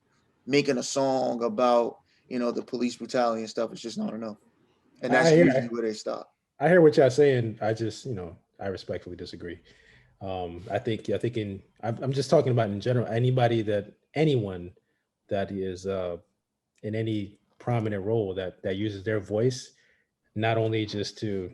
making a song about, the police brutality and stuff is just not enough. And that's usually where they stop. I hear what y'all saying. I just, I respectfully disagree. I'm just talking about in general, anyone that is in any prominent role that uses their voice, not only just to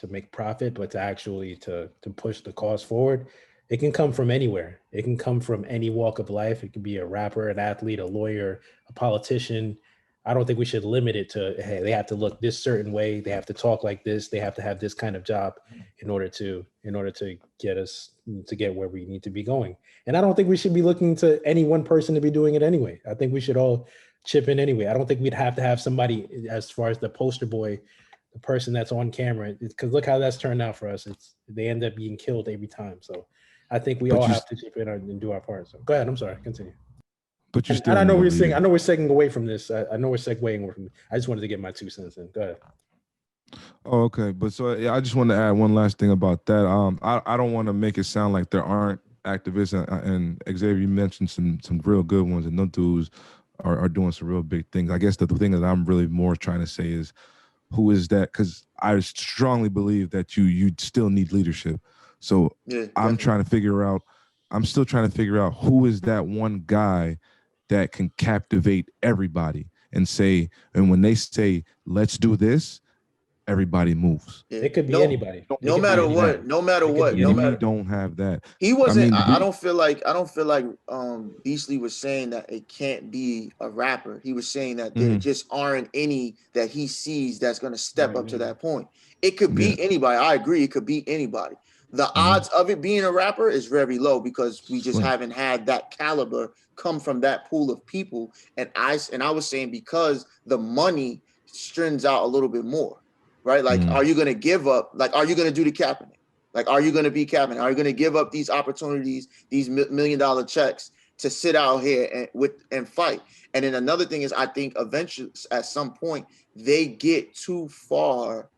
make profit, but to actually to push the cause forward. It can come from anywhere. It can come from any walk of life. It can be a rapper, an athlete, a lawyer, a politician. I don't think we should limit it to, hey, they have to look this certain way, they have to talk like this, they have to have this kind of job in order to get us to get where we need to be going. And I don't think we should be looking to any one person to be doing it anyway. I think we should all chip in anyway. I don't think we'd have to have somebody, as far as the poster boy, the person that's on camera, because look how that's turned out for us. They end up being killed every time. So I think we all have to chip in and do our part. So go ahead. I'm sorry. Continue. But you still. And I know we're segueing away from this. I know we're segueing away from this. I just wanted to get my 2 cents in. Go ahead. Oh, okay. But so yeah, I just want to add one last thing about that. I don't want to make it sound like there aren't activists, and Xavier, you mentioned some real good ones, and those dudes are doing some real big things. I guess the thing that I'm really more trying to say is, who is that? Because I strongly believe that you still need leadership. So yeah, I'm still trying to figure out who is that one guy that can captivate everybody and when they say, let's do this, everybody moves. Yeah. It could be anybody. No matter what. We don't have that. He wasn't. I don't feel like Beasley was saying that it can't be a rapper. He was saying that there just aren't any that he sees that's going to step up to that point. It could be anybody. I agree. It could be anybody. The odds of it being a rapper is very low because we just haven't had that caliber come from that pool of people. And I was saying because the money strings out a little bit more, right? Like, are you going to give up? Like, are you going to do the Kaepernick? Like, are you going to be Kaepernick? Are you going to give up these opportunities, these $1 million checks to sit out here and fight? And then another thing is, I think eventually at some point they get too far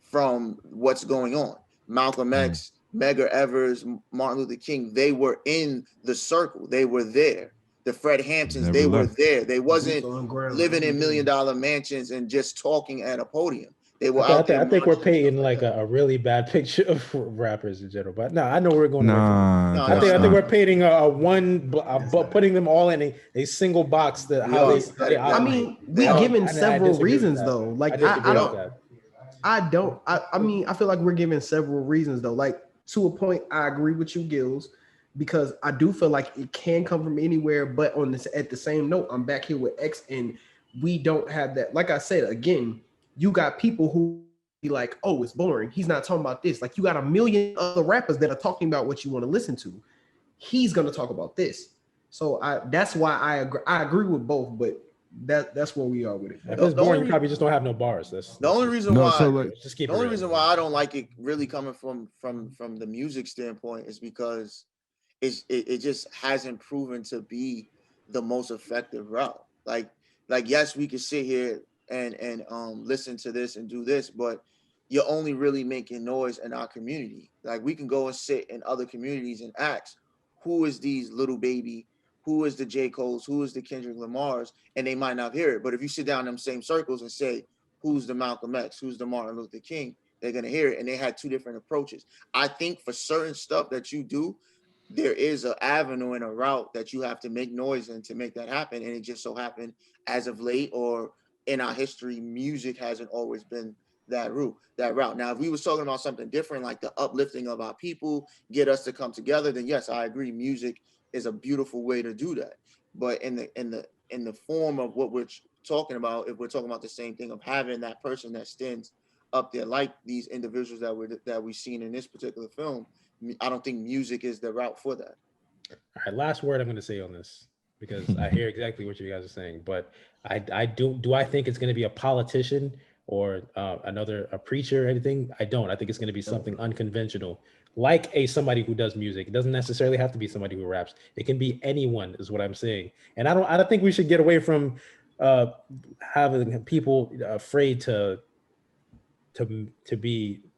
from what's going on. Malcolm X, Medgar Evers, Martin Luther King, they were in the circle. They were there. The Fred Hamptons, they were there. They wasn't living in $1 million mansions and just talking at a podium. They were Okay, out there. I think we're marching and stuff painting like that. a really bad picture of rappers in general. But no, I know we're going away from Nah, No, it. no, I that's think no. we're not. painting putting them all in a single box that We how are. they I operate. mean, They we are. given I several disagree with reasons that. though. Like I disagree No. with that. I mean, I feel like we're giving several reasons though. Like to a point, I agree with you, Gills, because I do feel like it can come from anywhere. But on this, at the same note, I'm back here with X, and we don't have that. Like I said again, you got people who be like, "Oh, it's boring. He's not talking about this." Like you got a million other rappers that are talking about what you want to listen to. He's gonna talk about this. So that's why I agree with both, but that's where we are with it. If The it's boring, only you probably just don't have no bars. The only reason No, why so like, Let's just keep the it only real. reason why I don't like it really coming from the music standpoint is because it just hasn't proven to be the most effective route. Like yes, we could sit here and listen to this and do this, but you're only really making noise in our community. Like we can go and sit in other communities and ask, who is these little baby? Who is the J. Cole's? Who is the Kendrick Lamar's? And they might not hear it. But if you sit down in them same circles and say, who's the Malcolm X? Who's the Martin Luther King? They're gonna hear it. And they had two different approaches. I think for certain stuff that you do, there is an avenue and a route that you have to make noise in to make that happen. And it just so happened as of late or in our history, music hasn't always been that route. Now, if we was talking about something different, like the uplifting of our people, get us to come together, then yes, I agree. Music is a beautiful way to do that. But in the form of what we're talking about, if we're talking about the same thing of having that person that stands up there, like these individuals that we've seen in this particular film, I don't think music is the route for that. All right, last word I'm going to say on this because I hear exactly what you guys are saying, but I think it's going to be a politician or a preacher or anything? I don't. I think it's going to be something unconventional, like somebody who does music. It doesn't necessarily have to be somebody who raps. It can be anyone, is what I'm saying. And I don't think we should get away from having people afraid to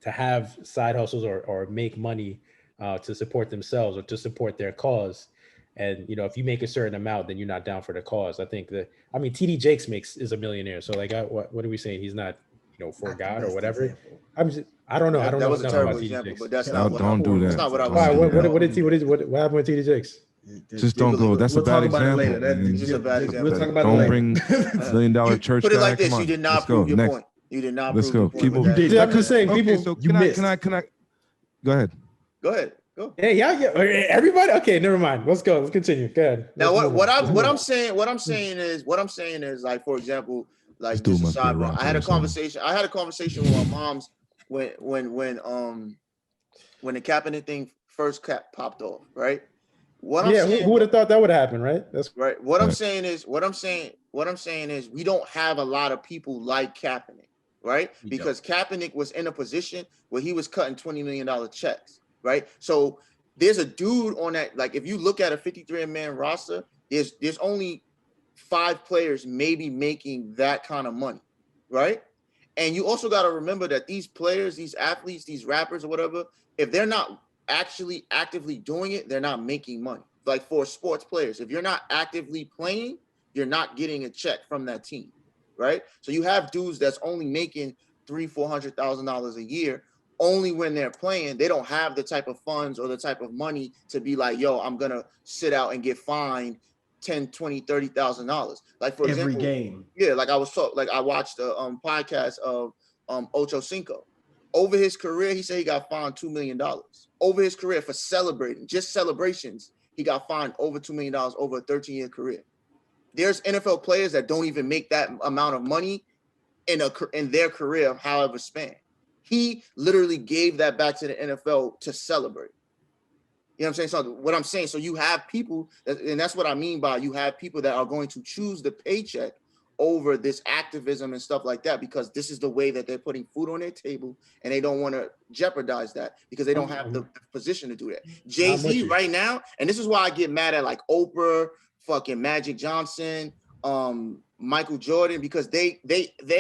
have side hustles or make money to support themselves or to support their cause. And if you make a certain amount, then you're not down for the cause. I think TD Jakes is a millionaire. So like, what are we saying? He's not for Not the God or best whatever. example. I don't know. I don't That know was a enough terrible about TD example, Jakes. but that's No, not what don't do that. That's not what I was Why? saying. What happened with TD Jakes? That's a We'll bad talk about it example. later. man. It's just a bad example. We'll talk about it Don't later. bring $1 million church Put it guy. like this: Come you on. did not Let's go. prove your Next. point. You did not Let's prove your go. point. Keep with moving. that. did. Yeah, I'm just saying, Okay, people. so you can missed. I go ahead. Go ahead. Go. Yeah. Everybody. Okay, never mind. Let's go. Let's continue. Go ahead. Now, Let's move on. what I'm saying is like, for example, like This dude just a must be a sidebar. rapper I had or a conversation with my mom's when the Kaepernick thing first popped off, right? What I'm saying, who would have thought that would happen, right? That's right. What I'm Right. saying is we don't have a lot of people like Kaepernick, right? We Because Kaepernick was in a position where he was cutting $20 million checks, right? So there's a dude on that. Like if you look at a 53-man roster, there's only 5 players maybe making that kind of money, right? And you also got to remember that these players, these athletes, these rappers or whatever, if they're not actually actively doing it, they're not making money. Like for sports players, if you're not actively playing, you're not getting a check from that team, right? So you have dudes that's only making $300,000-$400,000 a year. Only when they're playing, they don't have the type of funds or the type of money to be like, yo, I'm gonna sit out and get fined $10,000, $20,000, $30,000. Like for every example, game. yeah, like I watched a podcast of Ocho Cinco. Over his career, he said he got fined $2 million. Over his career for celebrating, just celebrations, he got fined over $2 million over a 13-year career. There's NFL players that don't even make that amount of money in their career, however span. He literally gave that back to the NFL to celebrate. You know what I'm saying? So what I'm saying, so you have people, and that's what I mean by you have people that are going to choose the paycheck over this activism and stuff like that, because this is the way that they're putting food on their table, and they don't want to jeopardize that because they don't have the position to do that. Jay-Z right now, and this is why I get mad at like Oprah, fucking Magic Johnson, Michael Jordan, because they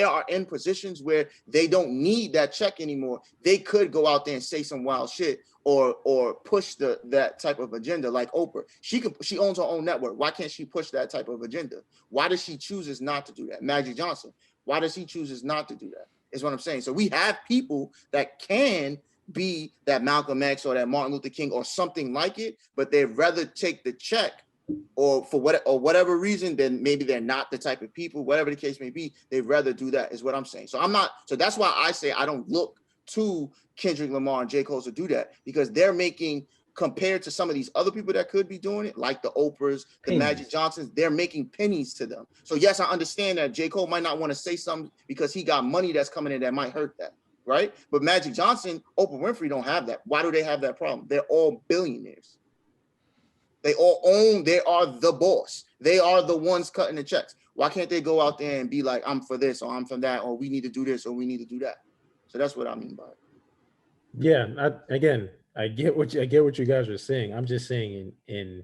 are in positions where they don't need that check anymore. They could go out there and say some wild shit or push that type of agenda. Like Oprah, she owns her own network. Why can't she push that type of agenda? Why does she chooses not to do that? Magic Johnson, why does he chooses not to do that? is what I'm saying. So we have people that can be that Malcolm X or that Martin Luther King or something like it, but they'd rather take the check or for whatever reason, then maybe they're not the type of people, whatever the case may be, they'd rather do that is what I'm saying. So that's why I say I don't look to Kendrick Lamar and J. Cole to do that, because they're making, compared to some of these other people that could be doing it, like the Oprahs, the Pennies. Magic Johnsons, they're making pennies to them. So yes, I understand that J. Cole might not want to say something because he got money that's coming in that might hurt that, right? But Magic Johnson, Oprah Winfrey don't have that. Why do they have that problem? They're all billionaires. They all own, they are the boss. They are the ones cutting the checks. Why can't they go out there and be like, I'm for this, or I'm for that, or we need to do this, or we need to do that? So that's what I mean by it. Yeah, I get what you guys are saying. I'm just saying in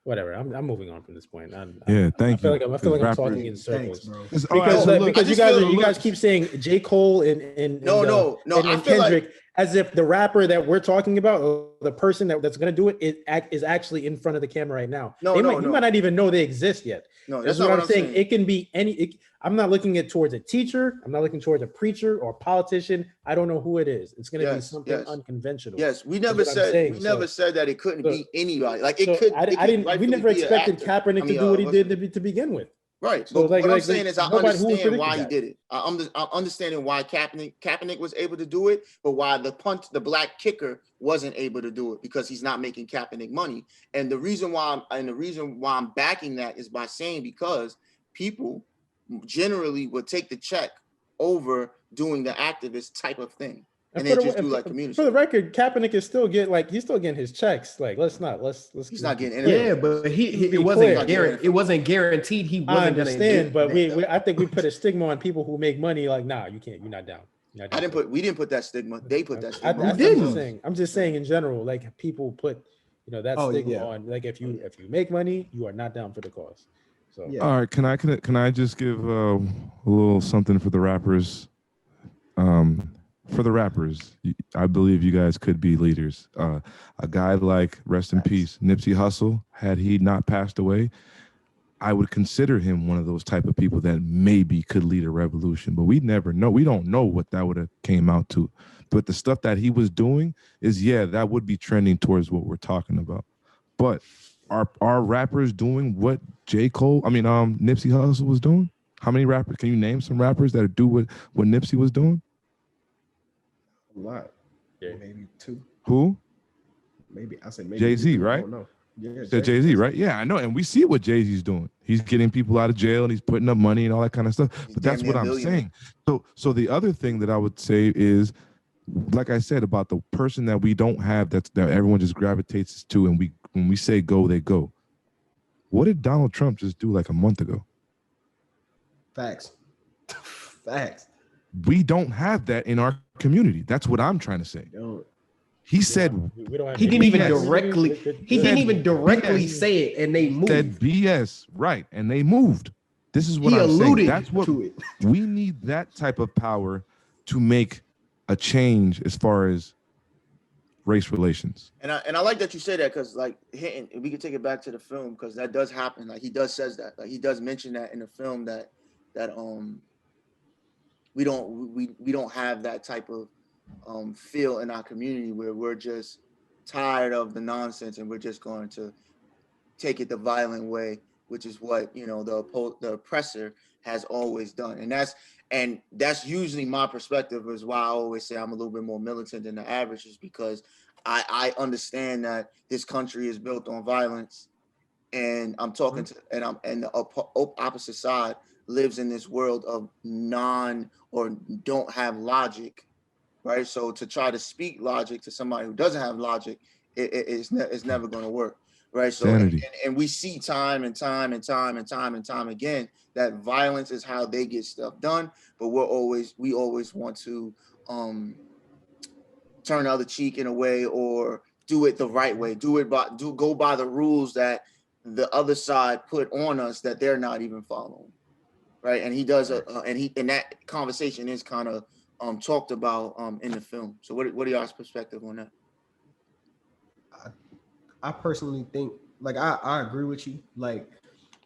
whatever. I'm moving on from this point. Thank you. I feel like I'm Rappers- talking in circles. Thanks, bro. Because you guys keep saying J. Cole and No, I and feel Kendrick like, as if the rapper that we're talking about, or the person that's going to do it, is actually in front of the camera right now. No, He no. might not even know they exist yet. No, That's that's not what what I'm saying. It can be I'm not looking at towards a teacher. I'm not looking towards a preacher or a politician. I don't know who it is. It's going to be something unconventional. Yes, we never said that it couldn't be anybody. Like it could. We never expected Kaepernick to do what he did to begin with. Right. So but what I'm saying is I understand why he that. did it. I'm understanding why Kaepernick was able to do it, but why the black kicker wasn't able to do it, because he's not making Kaepernick money. And the reason why I'm backing that is by saying, because people generally would take the check over doing the activist type of thing. And they just do like community. For the record, Kaepernick is still he's still getting his checks. Like, let's he's not getting anything. Yeah, but it wasn't guaranteed he wasn't. I understand, but I think we put a stigma on people who make money. Like, nah, you can't. You're not down. We didn't put that stigma. They put that stigma. I'm just saying in general, like people put, that stigma on. Like if you make money, you are not down for the cause. So all right, can I just give a little something for the rappers? For the rappers, I believe you guys could be leaders. A guy like, rest in peace, Nipsey Hussle, had he not passed away, I would consider him one of those type of people that maybe could lead a revolution. But we never know. We don't know what that would have came out to. But the stuff that he was doing is, that would be trending towards what we're talking about. But are rappers doing what Nipsey Hussle was doing? How many rappers? Can you name some rappers that do what Nipsey was doing? A lot. Yeah. Maybe 2. Who? Maybe I said maybe Jay-Z, right? Yeah, Jay-Z, right? Yeah, I know. And we see what Jay-Z's doing. He's getting people out of jail and he's putting up money and all that kind of stuff. But that's what I'm saying. So the other thing that I would say is, like I said, about the person that we don't have that everyone just gravitates to, and when we say go, they go. What did Donald Trump just do like a month ago? Facts. We don't have that in our community. That's what I'm trying to say. He said he didn't even directly say it, and they moved. Said BS, right? And they moved. This is what I'm saying. That's what we need. That type of power to make a change as far as race relations. And I like that you say that, because like we can take it back to the film, because that does happen. Like he says that. Like he does mention that in the film that we don't have that type of feel in our community where we're just tired of the nonsense and we're just going to take it the violent way, which is what the oppressor has always done. And that's usually my perspective, is why I always say I'm a little bit more militant than the average, is because I understand that this country is built on violence, and I'm talking to the opposite side lives in this world of don't have logic, right? So to try to speak logic to somebody who doesn't have logic, it's never going to work, right? So and we see time and time again that violence is how they get stuff done, but we always want to turn the other cheek in a way, or do it the right way, go by the rules that the other side put on us that they're not even following. Right, and he does, and that conversation is kind of talked about in the film. So, what are y'all's perspective on that? I personally think, like, I agree with you. Like,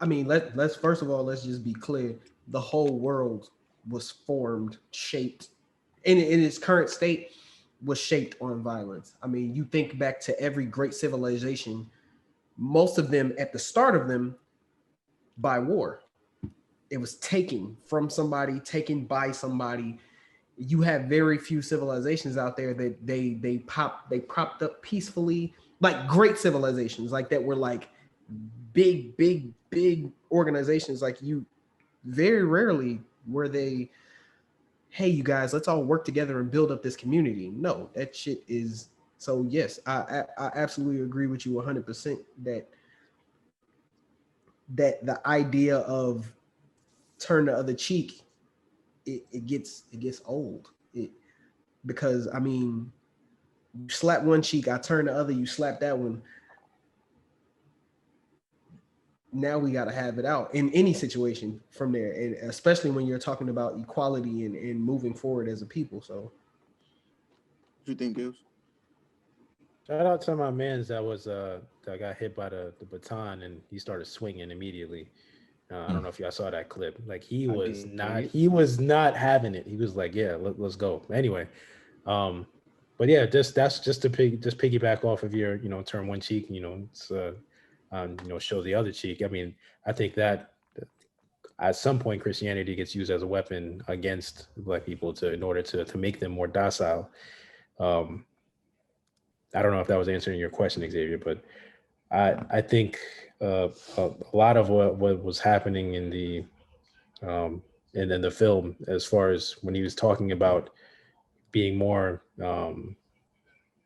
I mean, let's first of all, let's just be clear. The whole world was formed, shaped, in its current state was shaped on violence. I mean, you think back to every great civilization, most of them at the start of them by war. It was taken from somebody, taken by somebody. You have very few civilizations out there that they propped up peacefully, like great civilizations like that were like big organizations. Like you, very rarely were they, hey, you guys, let's all work together and build up this community. No, that shit is. So yes, I absolutely agree with you 100% that the idea of turn the other cheek, it gets old. Because I mean, you slap one cheek, I turn the other, you slap that one. Now we got to have it out in any situation from there, and especially when you're talking about equality and moving forward as a people. So, What you think, Gibbs? Shout out to my man's that got hit by the baton and he started swinging immediately. I don't know if y'all saw that clip. Like he was not having it. He was like, "Yeah, let's go." Anyway, but yeah, that's just to piggyback off of your, turn one cheek, it's show the other cheek. I mean, I think that at some point Christianity gets used as a weapon against Black people in order to make them more docile. Um, I don't know if that was answering your question, Xavier, but I think a lot of what was happening in the and then the film, as far as when he was talking about being more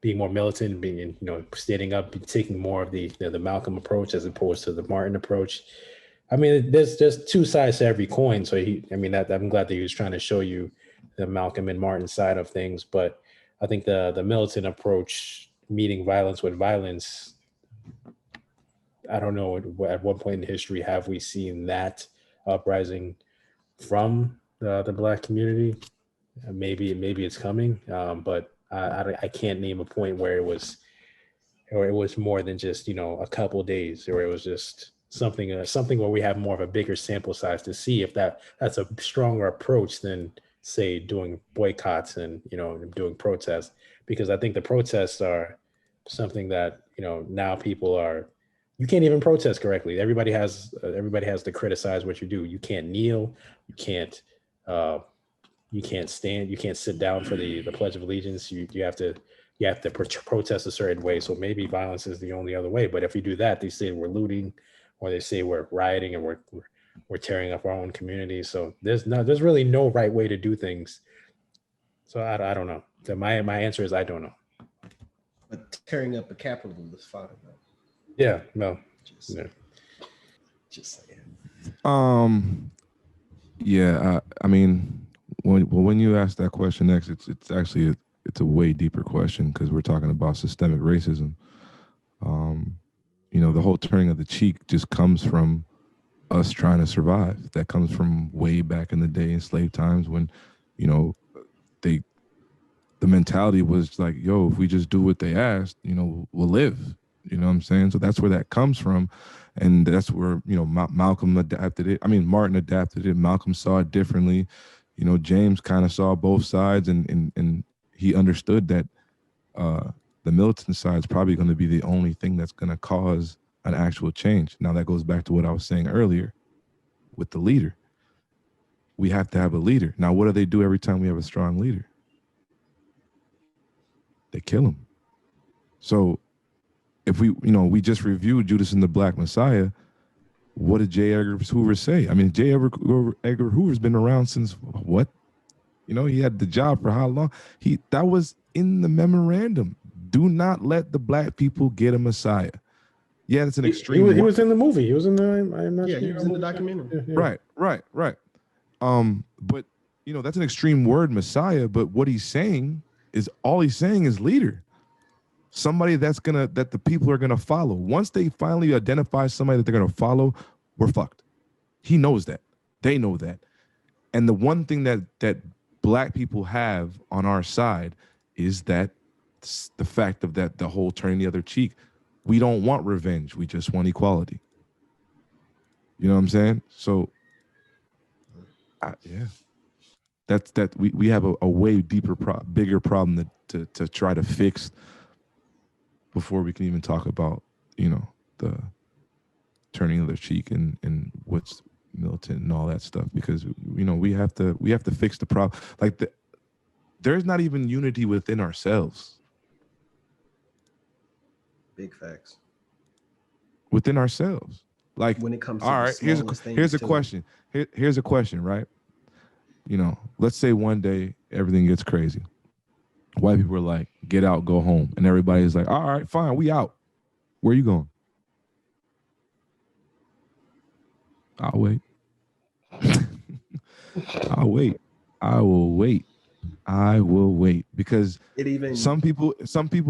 militant, being, standing up, taking more of the Malcolm approach as opposed to the Martin approach. I mean, there's just two sides to every coin. So I'm glad that he was trying to show you the Malcolm and Martin side of things. But I think the militant approach, meeting violence with violence, I don't know at what point in history have we seen that uprising from the Black community. Maybe it's coming, but I can't name a point where it was more than just a couple of days, or it was just something where we have more of a bigger sample size to see if that's a stronger approach than, say, doing boycotts and doing protests. Because I think the protests are something that now people are. You can't even protest correctly. Everybody has to criticize what you do. You can't kneel. You can't. You can't stand. You can't sit down for the Pledge of Allegiance. You have to protest a certain way. So maybe violence is the only other way. But if you do that, they say we're looting, or they say we're rioting, and we're tearing up our own community. So there's really no right way to do things. So I don't know. So my answer is I don't know. But tearing up the Capitol is fine. Though. Yeah. No. Just saying. Yeah. I mean, when you ask that question next, it's actually it's a way deeper question, because we're talking about systemic racism. The whole turning of the cheek just comes from us trying to survive. That comes from way back in the day in slave times, when, the mentality was like, yo, if we just do what they asked, we'll live. You know what I'm saying? So that's where that comes from. And that's where, Malcolm adapted it. I mean, Martin adapted it. Malcolm saw it differently. James kind of saw both sides, and he understood that the militant side is probably going to be the only thing that's going to cause an actual change. Now, that goes back to what I was saying earlier with the leader. We have to have a leader. Now, what do they do every time we have a strong leader? They kill him. So if we just reviewed Judas and the Black Messiah, what did J. Edgar Hoover say? I mean, J. Edgar Hoover's been around since what? He had the job for how long? That was in the memorandum. Do not let the Black people get a Messiah. Yeah, it's an extreme. He was in the movie. He was in the. I'm not yeah, sure he was in the documentary. Yeah. Right. But that's an extreme word, Messiah. But what he's saying is, all he's saying is leader. Somebody that the people are gonna follow. Once they finally identify somebody that they're gonna follow, we're fucked. He knows that. They know that. And the one thing that Black people have on our side is that the fact of that, the whole turning the other cheek. We don't want revenge. We just want equality. You know what I'm saying? So, yeah. we have a way deeper, bigger problem to try to fix before we can even talk about, the turning of their cheek and what's militant and all that stuff, because we have to fix the problem. Like there's not even unity within ourselves. Big facts. Within ourselves. Like, When it comes to all the right, smallest things, here's a too. question. Here's a question, right? Let's say one day everything gets crazy. White people are like, get out, go home. And everybody's like, all right, fine, we out. Where you going? I'll wait. I'll wait. I will wait. I will wait, because It even some people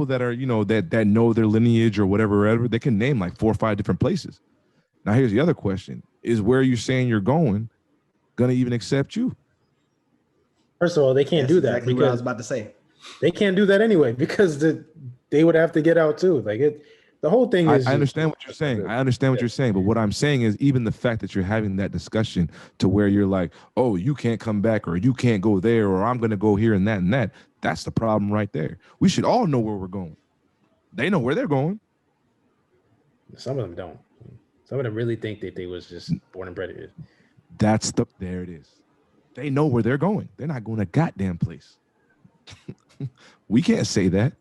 that are, that know their lineage or whatever, they can name like 4 or 5 different places. Now, here's the other question: is where you're saying you're going gonna even accept you? First of all, they can't that's do that exactly what I was because about to say. they can't do that anyway, because they would have to get out too. Like the whole thing I is. understand what you're saying. I understand what you're saying, but what I'm saying is, even the fact that you're having that discussion to where you're like, oh, you can't come back, or you can't go there, or I'm gonna go here and that, that's the problem right there. We should all know where we're going. They know where they're going. Some of them don't. Some of them really think that they was just born and bred here. There it is. They know where they're going. They're not going to goddamn place. We can't say that.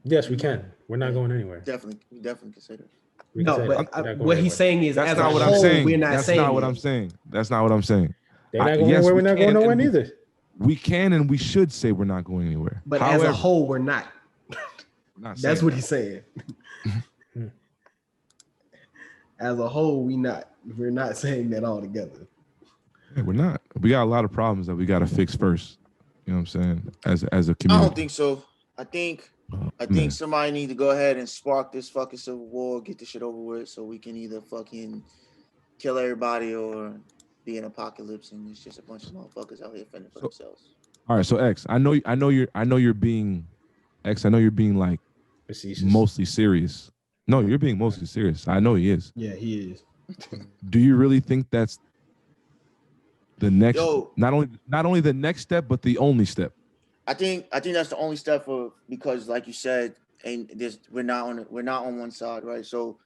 Yes, we can. We're not going anywhere. Definitely consider. We can No, say but that. We're not going what he's anywhere. saying is, That's as not a what I'm whole, saying. we're not That's saying not what it. I'm saying. That's not what I'm saying. They're not going anywhere. We're not going nowhere neither. We can and we should say we're not going anywhere. But However, as a whole, we're not. not That's saying what that. he's saying. As a whole, we're not saying that all together. Yeah, we're not. We got a lot of problems that we got to fix first. You know what I'm saying? As a I community. don't think so. I think Man. somebody need to go ahead and spark this fucking civil war, get this shit over with, so we can either fucking kill everybody or be an apocalypse and it's just a bunch of motherfuckers out here fending for themselves. All right, so X, I know you're being like Facetious. mostly serious. No, you're being mostly serious. I know he is. Yeah, he is. Do you really think that's the next, Yo, not only the next step, but the only step? I think that's the only step because like you said, we're not on one side, right? So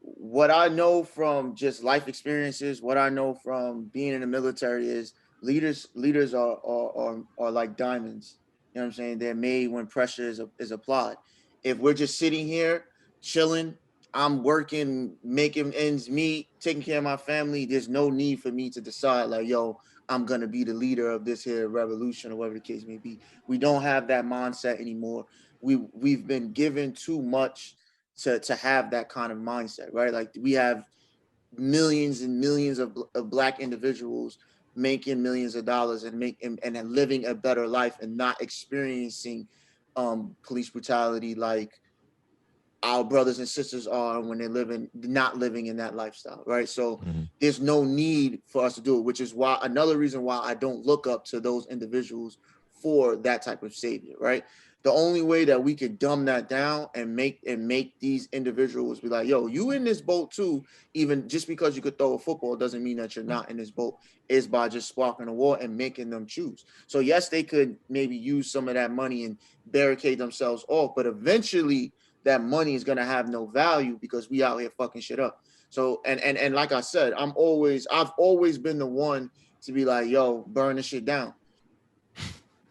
what I know from just life experiences, what I know from being in the military is leaders are like diamonds. You know what I'm saying? They're made when pressure is applied. If we're just sitting here chilling, I'm working, making ends meet, taking care of my family, there's no need for me to decide like, yo, I'm gonna be the leader of this here revolution or whatever the case may be. We don't have that mindset anymore. We've been given too much to have that kind of mindset, right? Like we have millions and millions of black individuals making millions of dollars and living a better life and not experiencing police brutality like our brothers and sisters are when they're not living in that lifestyle, right? So there's no need for us to do it, which is why another reason why I don't look up to those individuals for that type of savior, right? The only way that we could dumb that down and make these individuals be like, yo, you in this boat too, even just because you could throw a football doesn't mean that you're not in this boat, is by just sparking a war and making them choose. So yes, they could maybe use some of that money and barricade themselves off, but eventually that money is gonna have no value because we out here fucking shit up. So and like I said, I've always been the one to be like, yo, burn the shit down.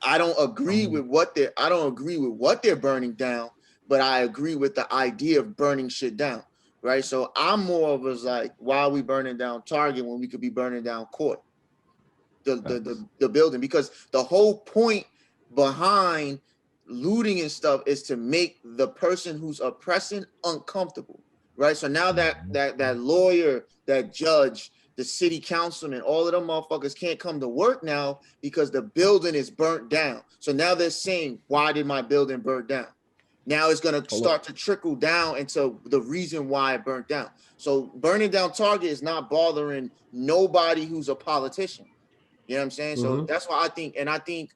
I don't agree with what they're burning down, but I agree with the idea of burning shit down, right? So I'm more of us like, why are we burning down Target when we could be burning down Court, the building? Because the whole point behind looting and stuff is to make the person who's oppressing uncomfortable, right? So now that lawyer, that judge, the city council, and all of them motherfuckers can't come to work now because the building is burnt down. So now they're saying, why did my building burn down? Now it's going to start to trickle down into the reason why it burnt down. So burning down Target is not bothering nobody who's a politician. You know what I'm saying? So that's why I think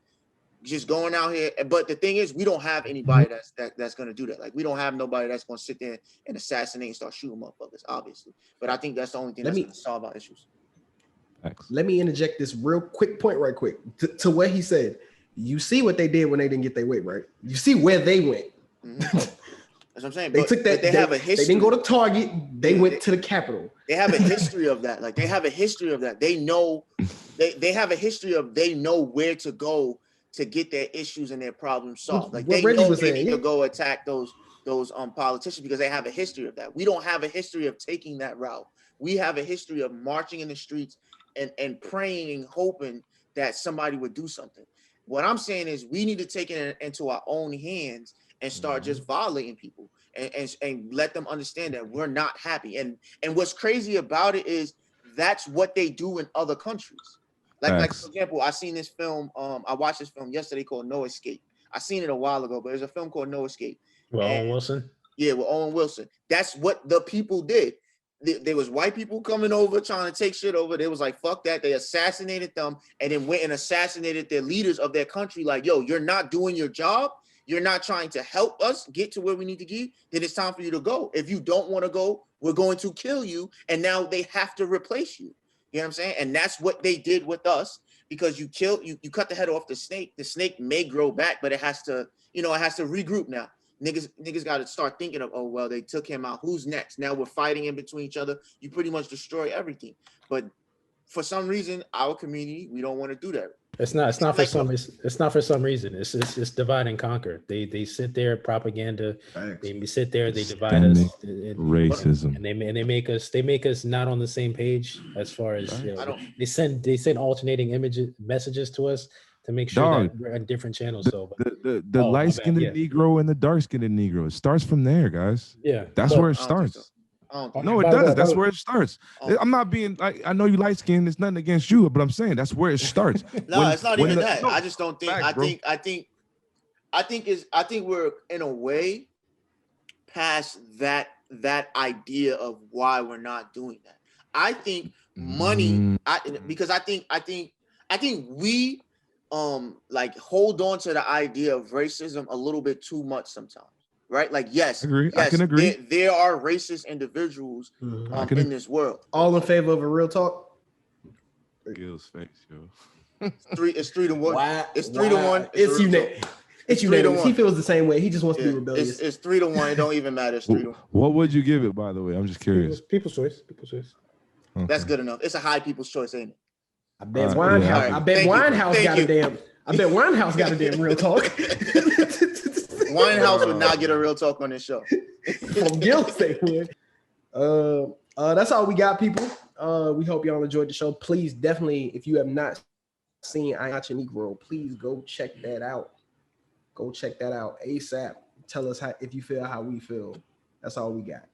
just going out here. But the thing is, we don't have anybody that's going to do that. Like, we don't have nobody that's going to sit there and assassinate and start shooting motherfuckers, obviously. But I think that's the only thing that's going to solve our issues. Let me interject this real quick point right quick to what he said. You see what they did when they didn't get their way, right? You see where they went. That's what I'm saying. They took that. They have a history. They didn't go to Target. They went to the Capitol. They have a history of that. Like they have a history of that. They know. They have a history of they know where to go to get their issues and their problems solved. Like they know they need to go attack those politicians because they have a history of that. We don't have a history of taking that route. We have a history of marching in the streets and praying and hoping that somebody would do something. What I'm saying is we need to take it into our own hands and start just violating people and let them understand that we're not happy. And what's crazy about it is that's what they do in other countries. Like for example, I seen this film. I watched this film yesterday called No Escape. I seen it a while ago, but there's a film called No Escape. With Owen Wilson? Yeah, with Owen Wilson. That's what the people did. There was white people coming over trying to take shit over. They was like, fuck that. They assassinated them and then went and assassinated their leaders of their country. Like, yo, you're not doing your job. You're not trying to help us get to where we need to get. Then it's time for you to go. If you don't want to go, we're going to kill you. And now they have to replace you. You know what I'm saying? And that's what they did with us because you cut the head off the snake. The snake may grow back, but it has to, it has to regroup now. Niggas got to start thinking of, oh, well, they took him out. Who's next? Now we're fighting in between each other. You pretty much destroy everything. But for some reason, our community, we don't want to do that. It's not for some reason. It's divide and conquer. They sit there, propaganda. They sit there, they divide us. Racism. And they make us not on the same page as far as they send alternating messages to us to make sure that we're on different channels. The light-skinned Negro and the dark-skinned Negro. It starts from there, guys. Yeah. That's where it starts. No, it does. That's where it starts. I'm not being like, I know you light skinned. It's nothing against you, but I'm saying that's where it starts. No, it's not even that. I just don't think. I think we're in a way past that idea of why we're not doing that. I think money. Because I think we like hold on to the idea of racism a little bit too much sometimes. Right? Like, yes, I can agree. There are racist individuals in this world. All in favor of a real talk? Gil's face, yo. It's 3-1. Wow. It's 3-1. It's unanimous. It's unanimous. He feels the same way. He just wants to be rebellious. It's 3-1. It don't even matter. It's 3-1. What would you give it, by the way? I'm just curious. People's choice. Okay. That's good enough. It's a high people's choice, ain't it? I bet Winehouse got a damn real talk. Winehouse would not get a real talk on this show. From Gil's they would. That's all we got, people. We hope y'all enjoyed the show. Please, definitely, if you have not seen Not Your Negro, please go check that out. Go check that out ASAP. Tell us if you feel how we feel. That's all we got.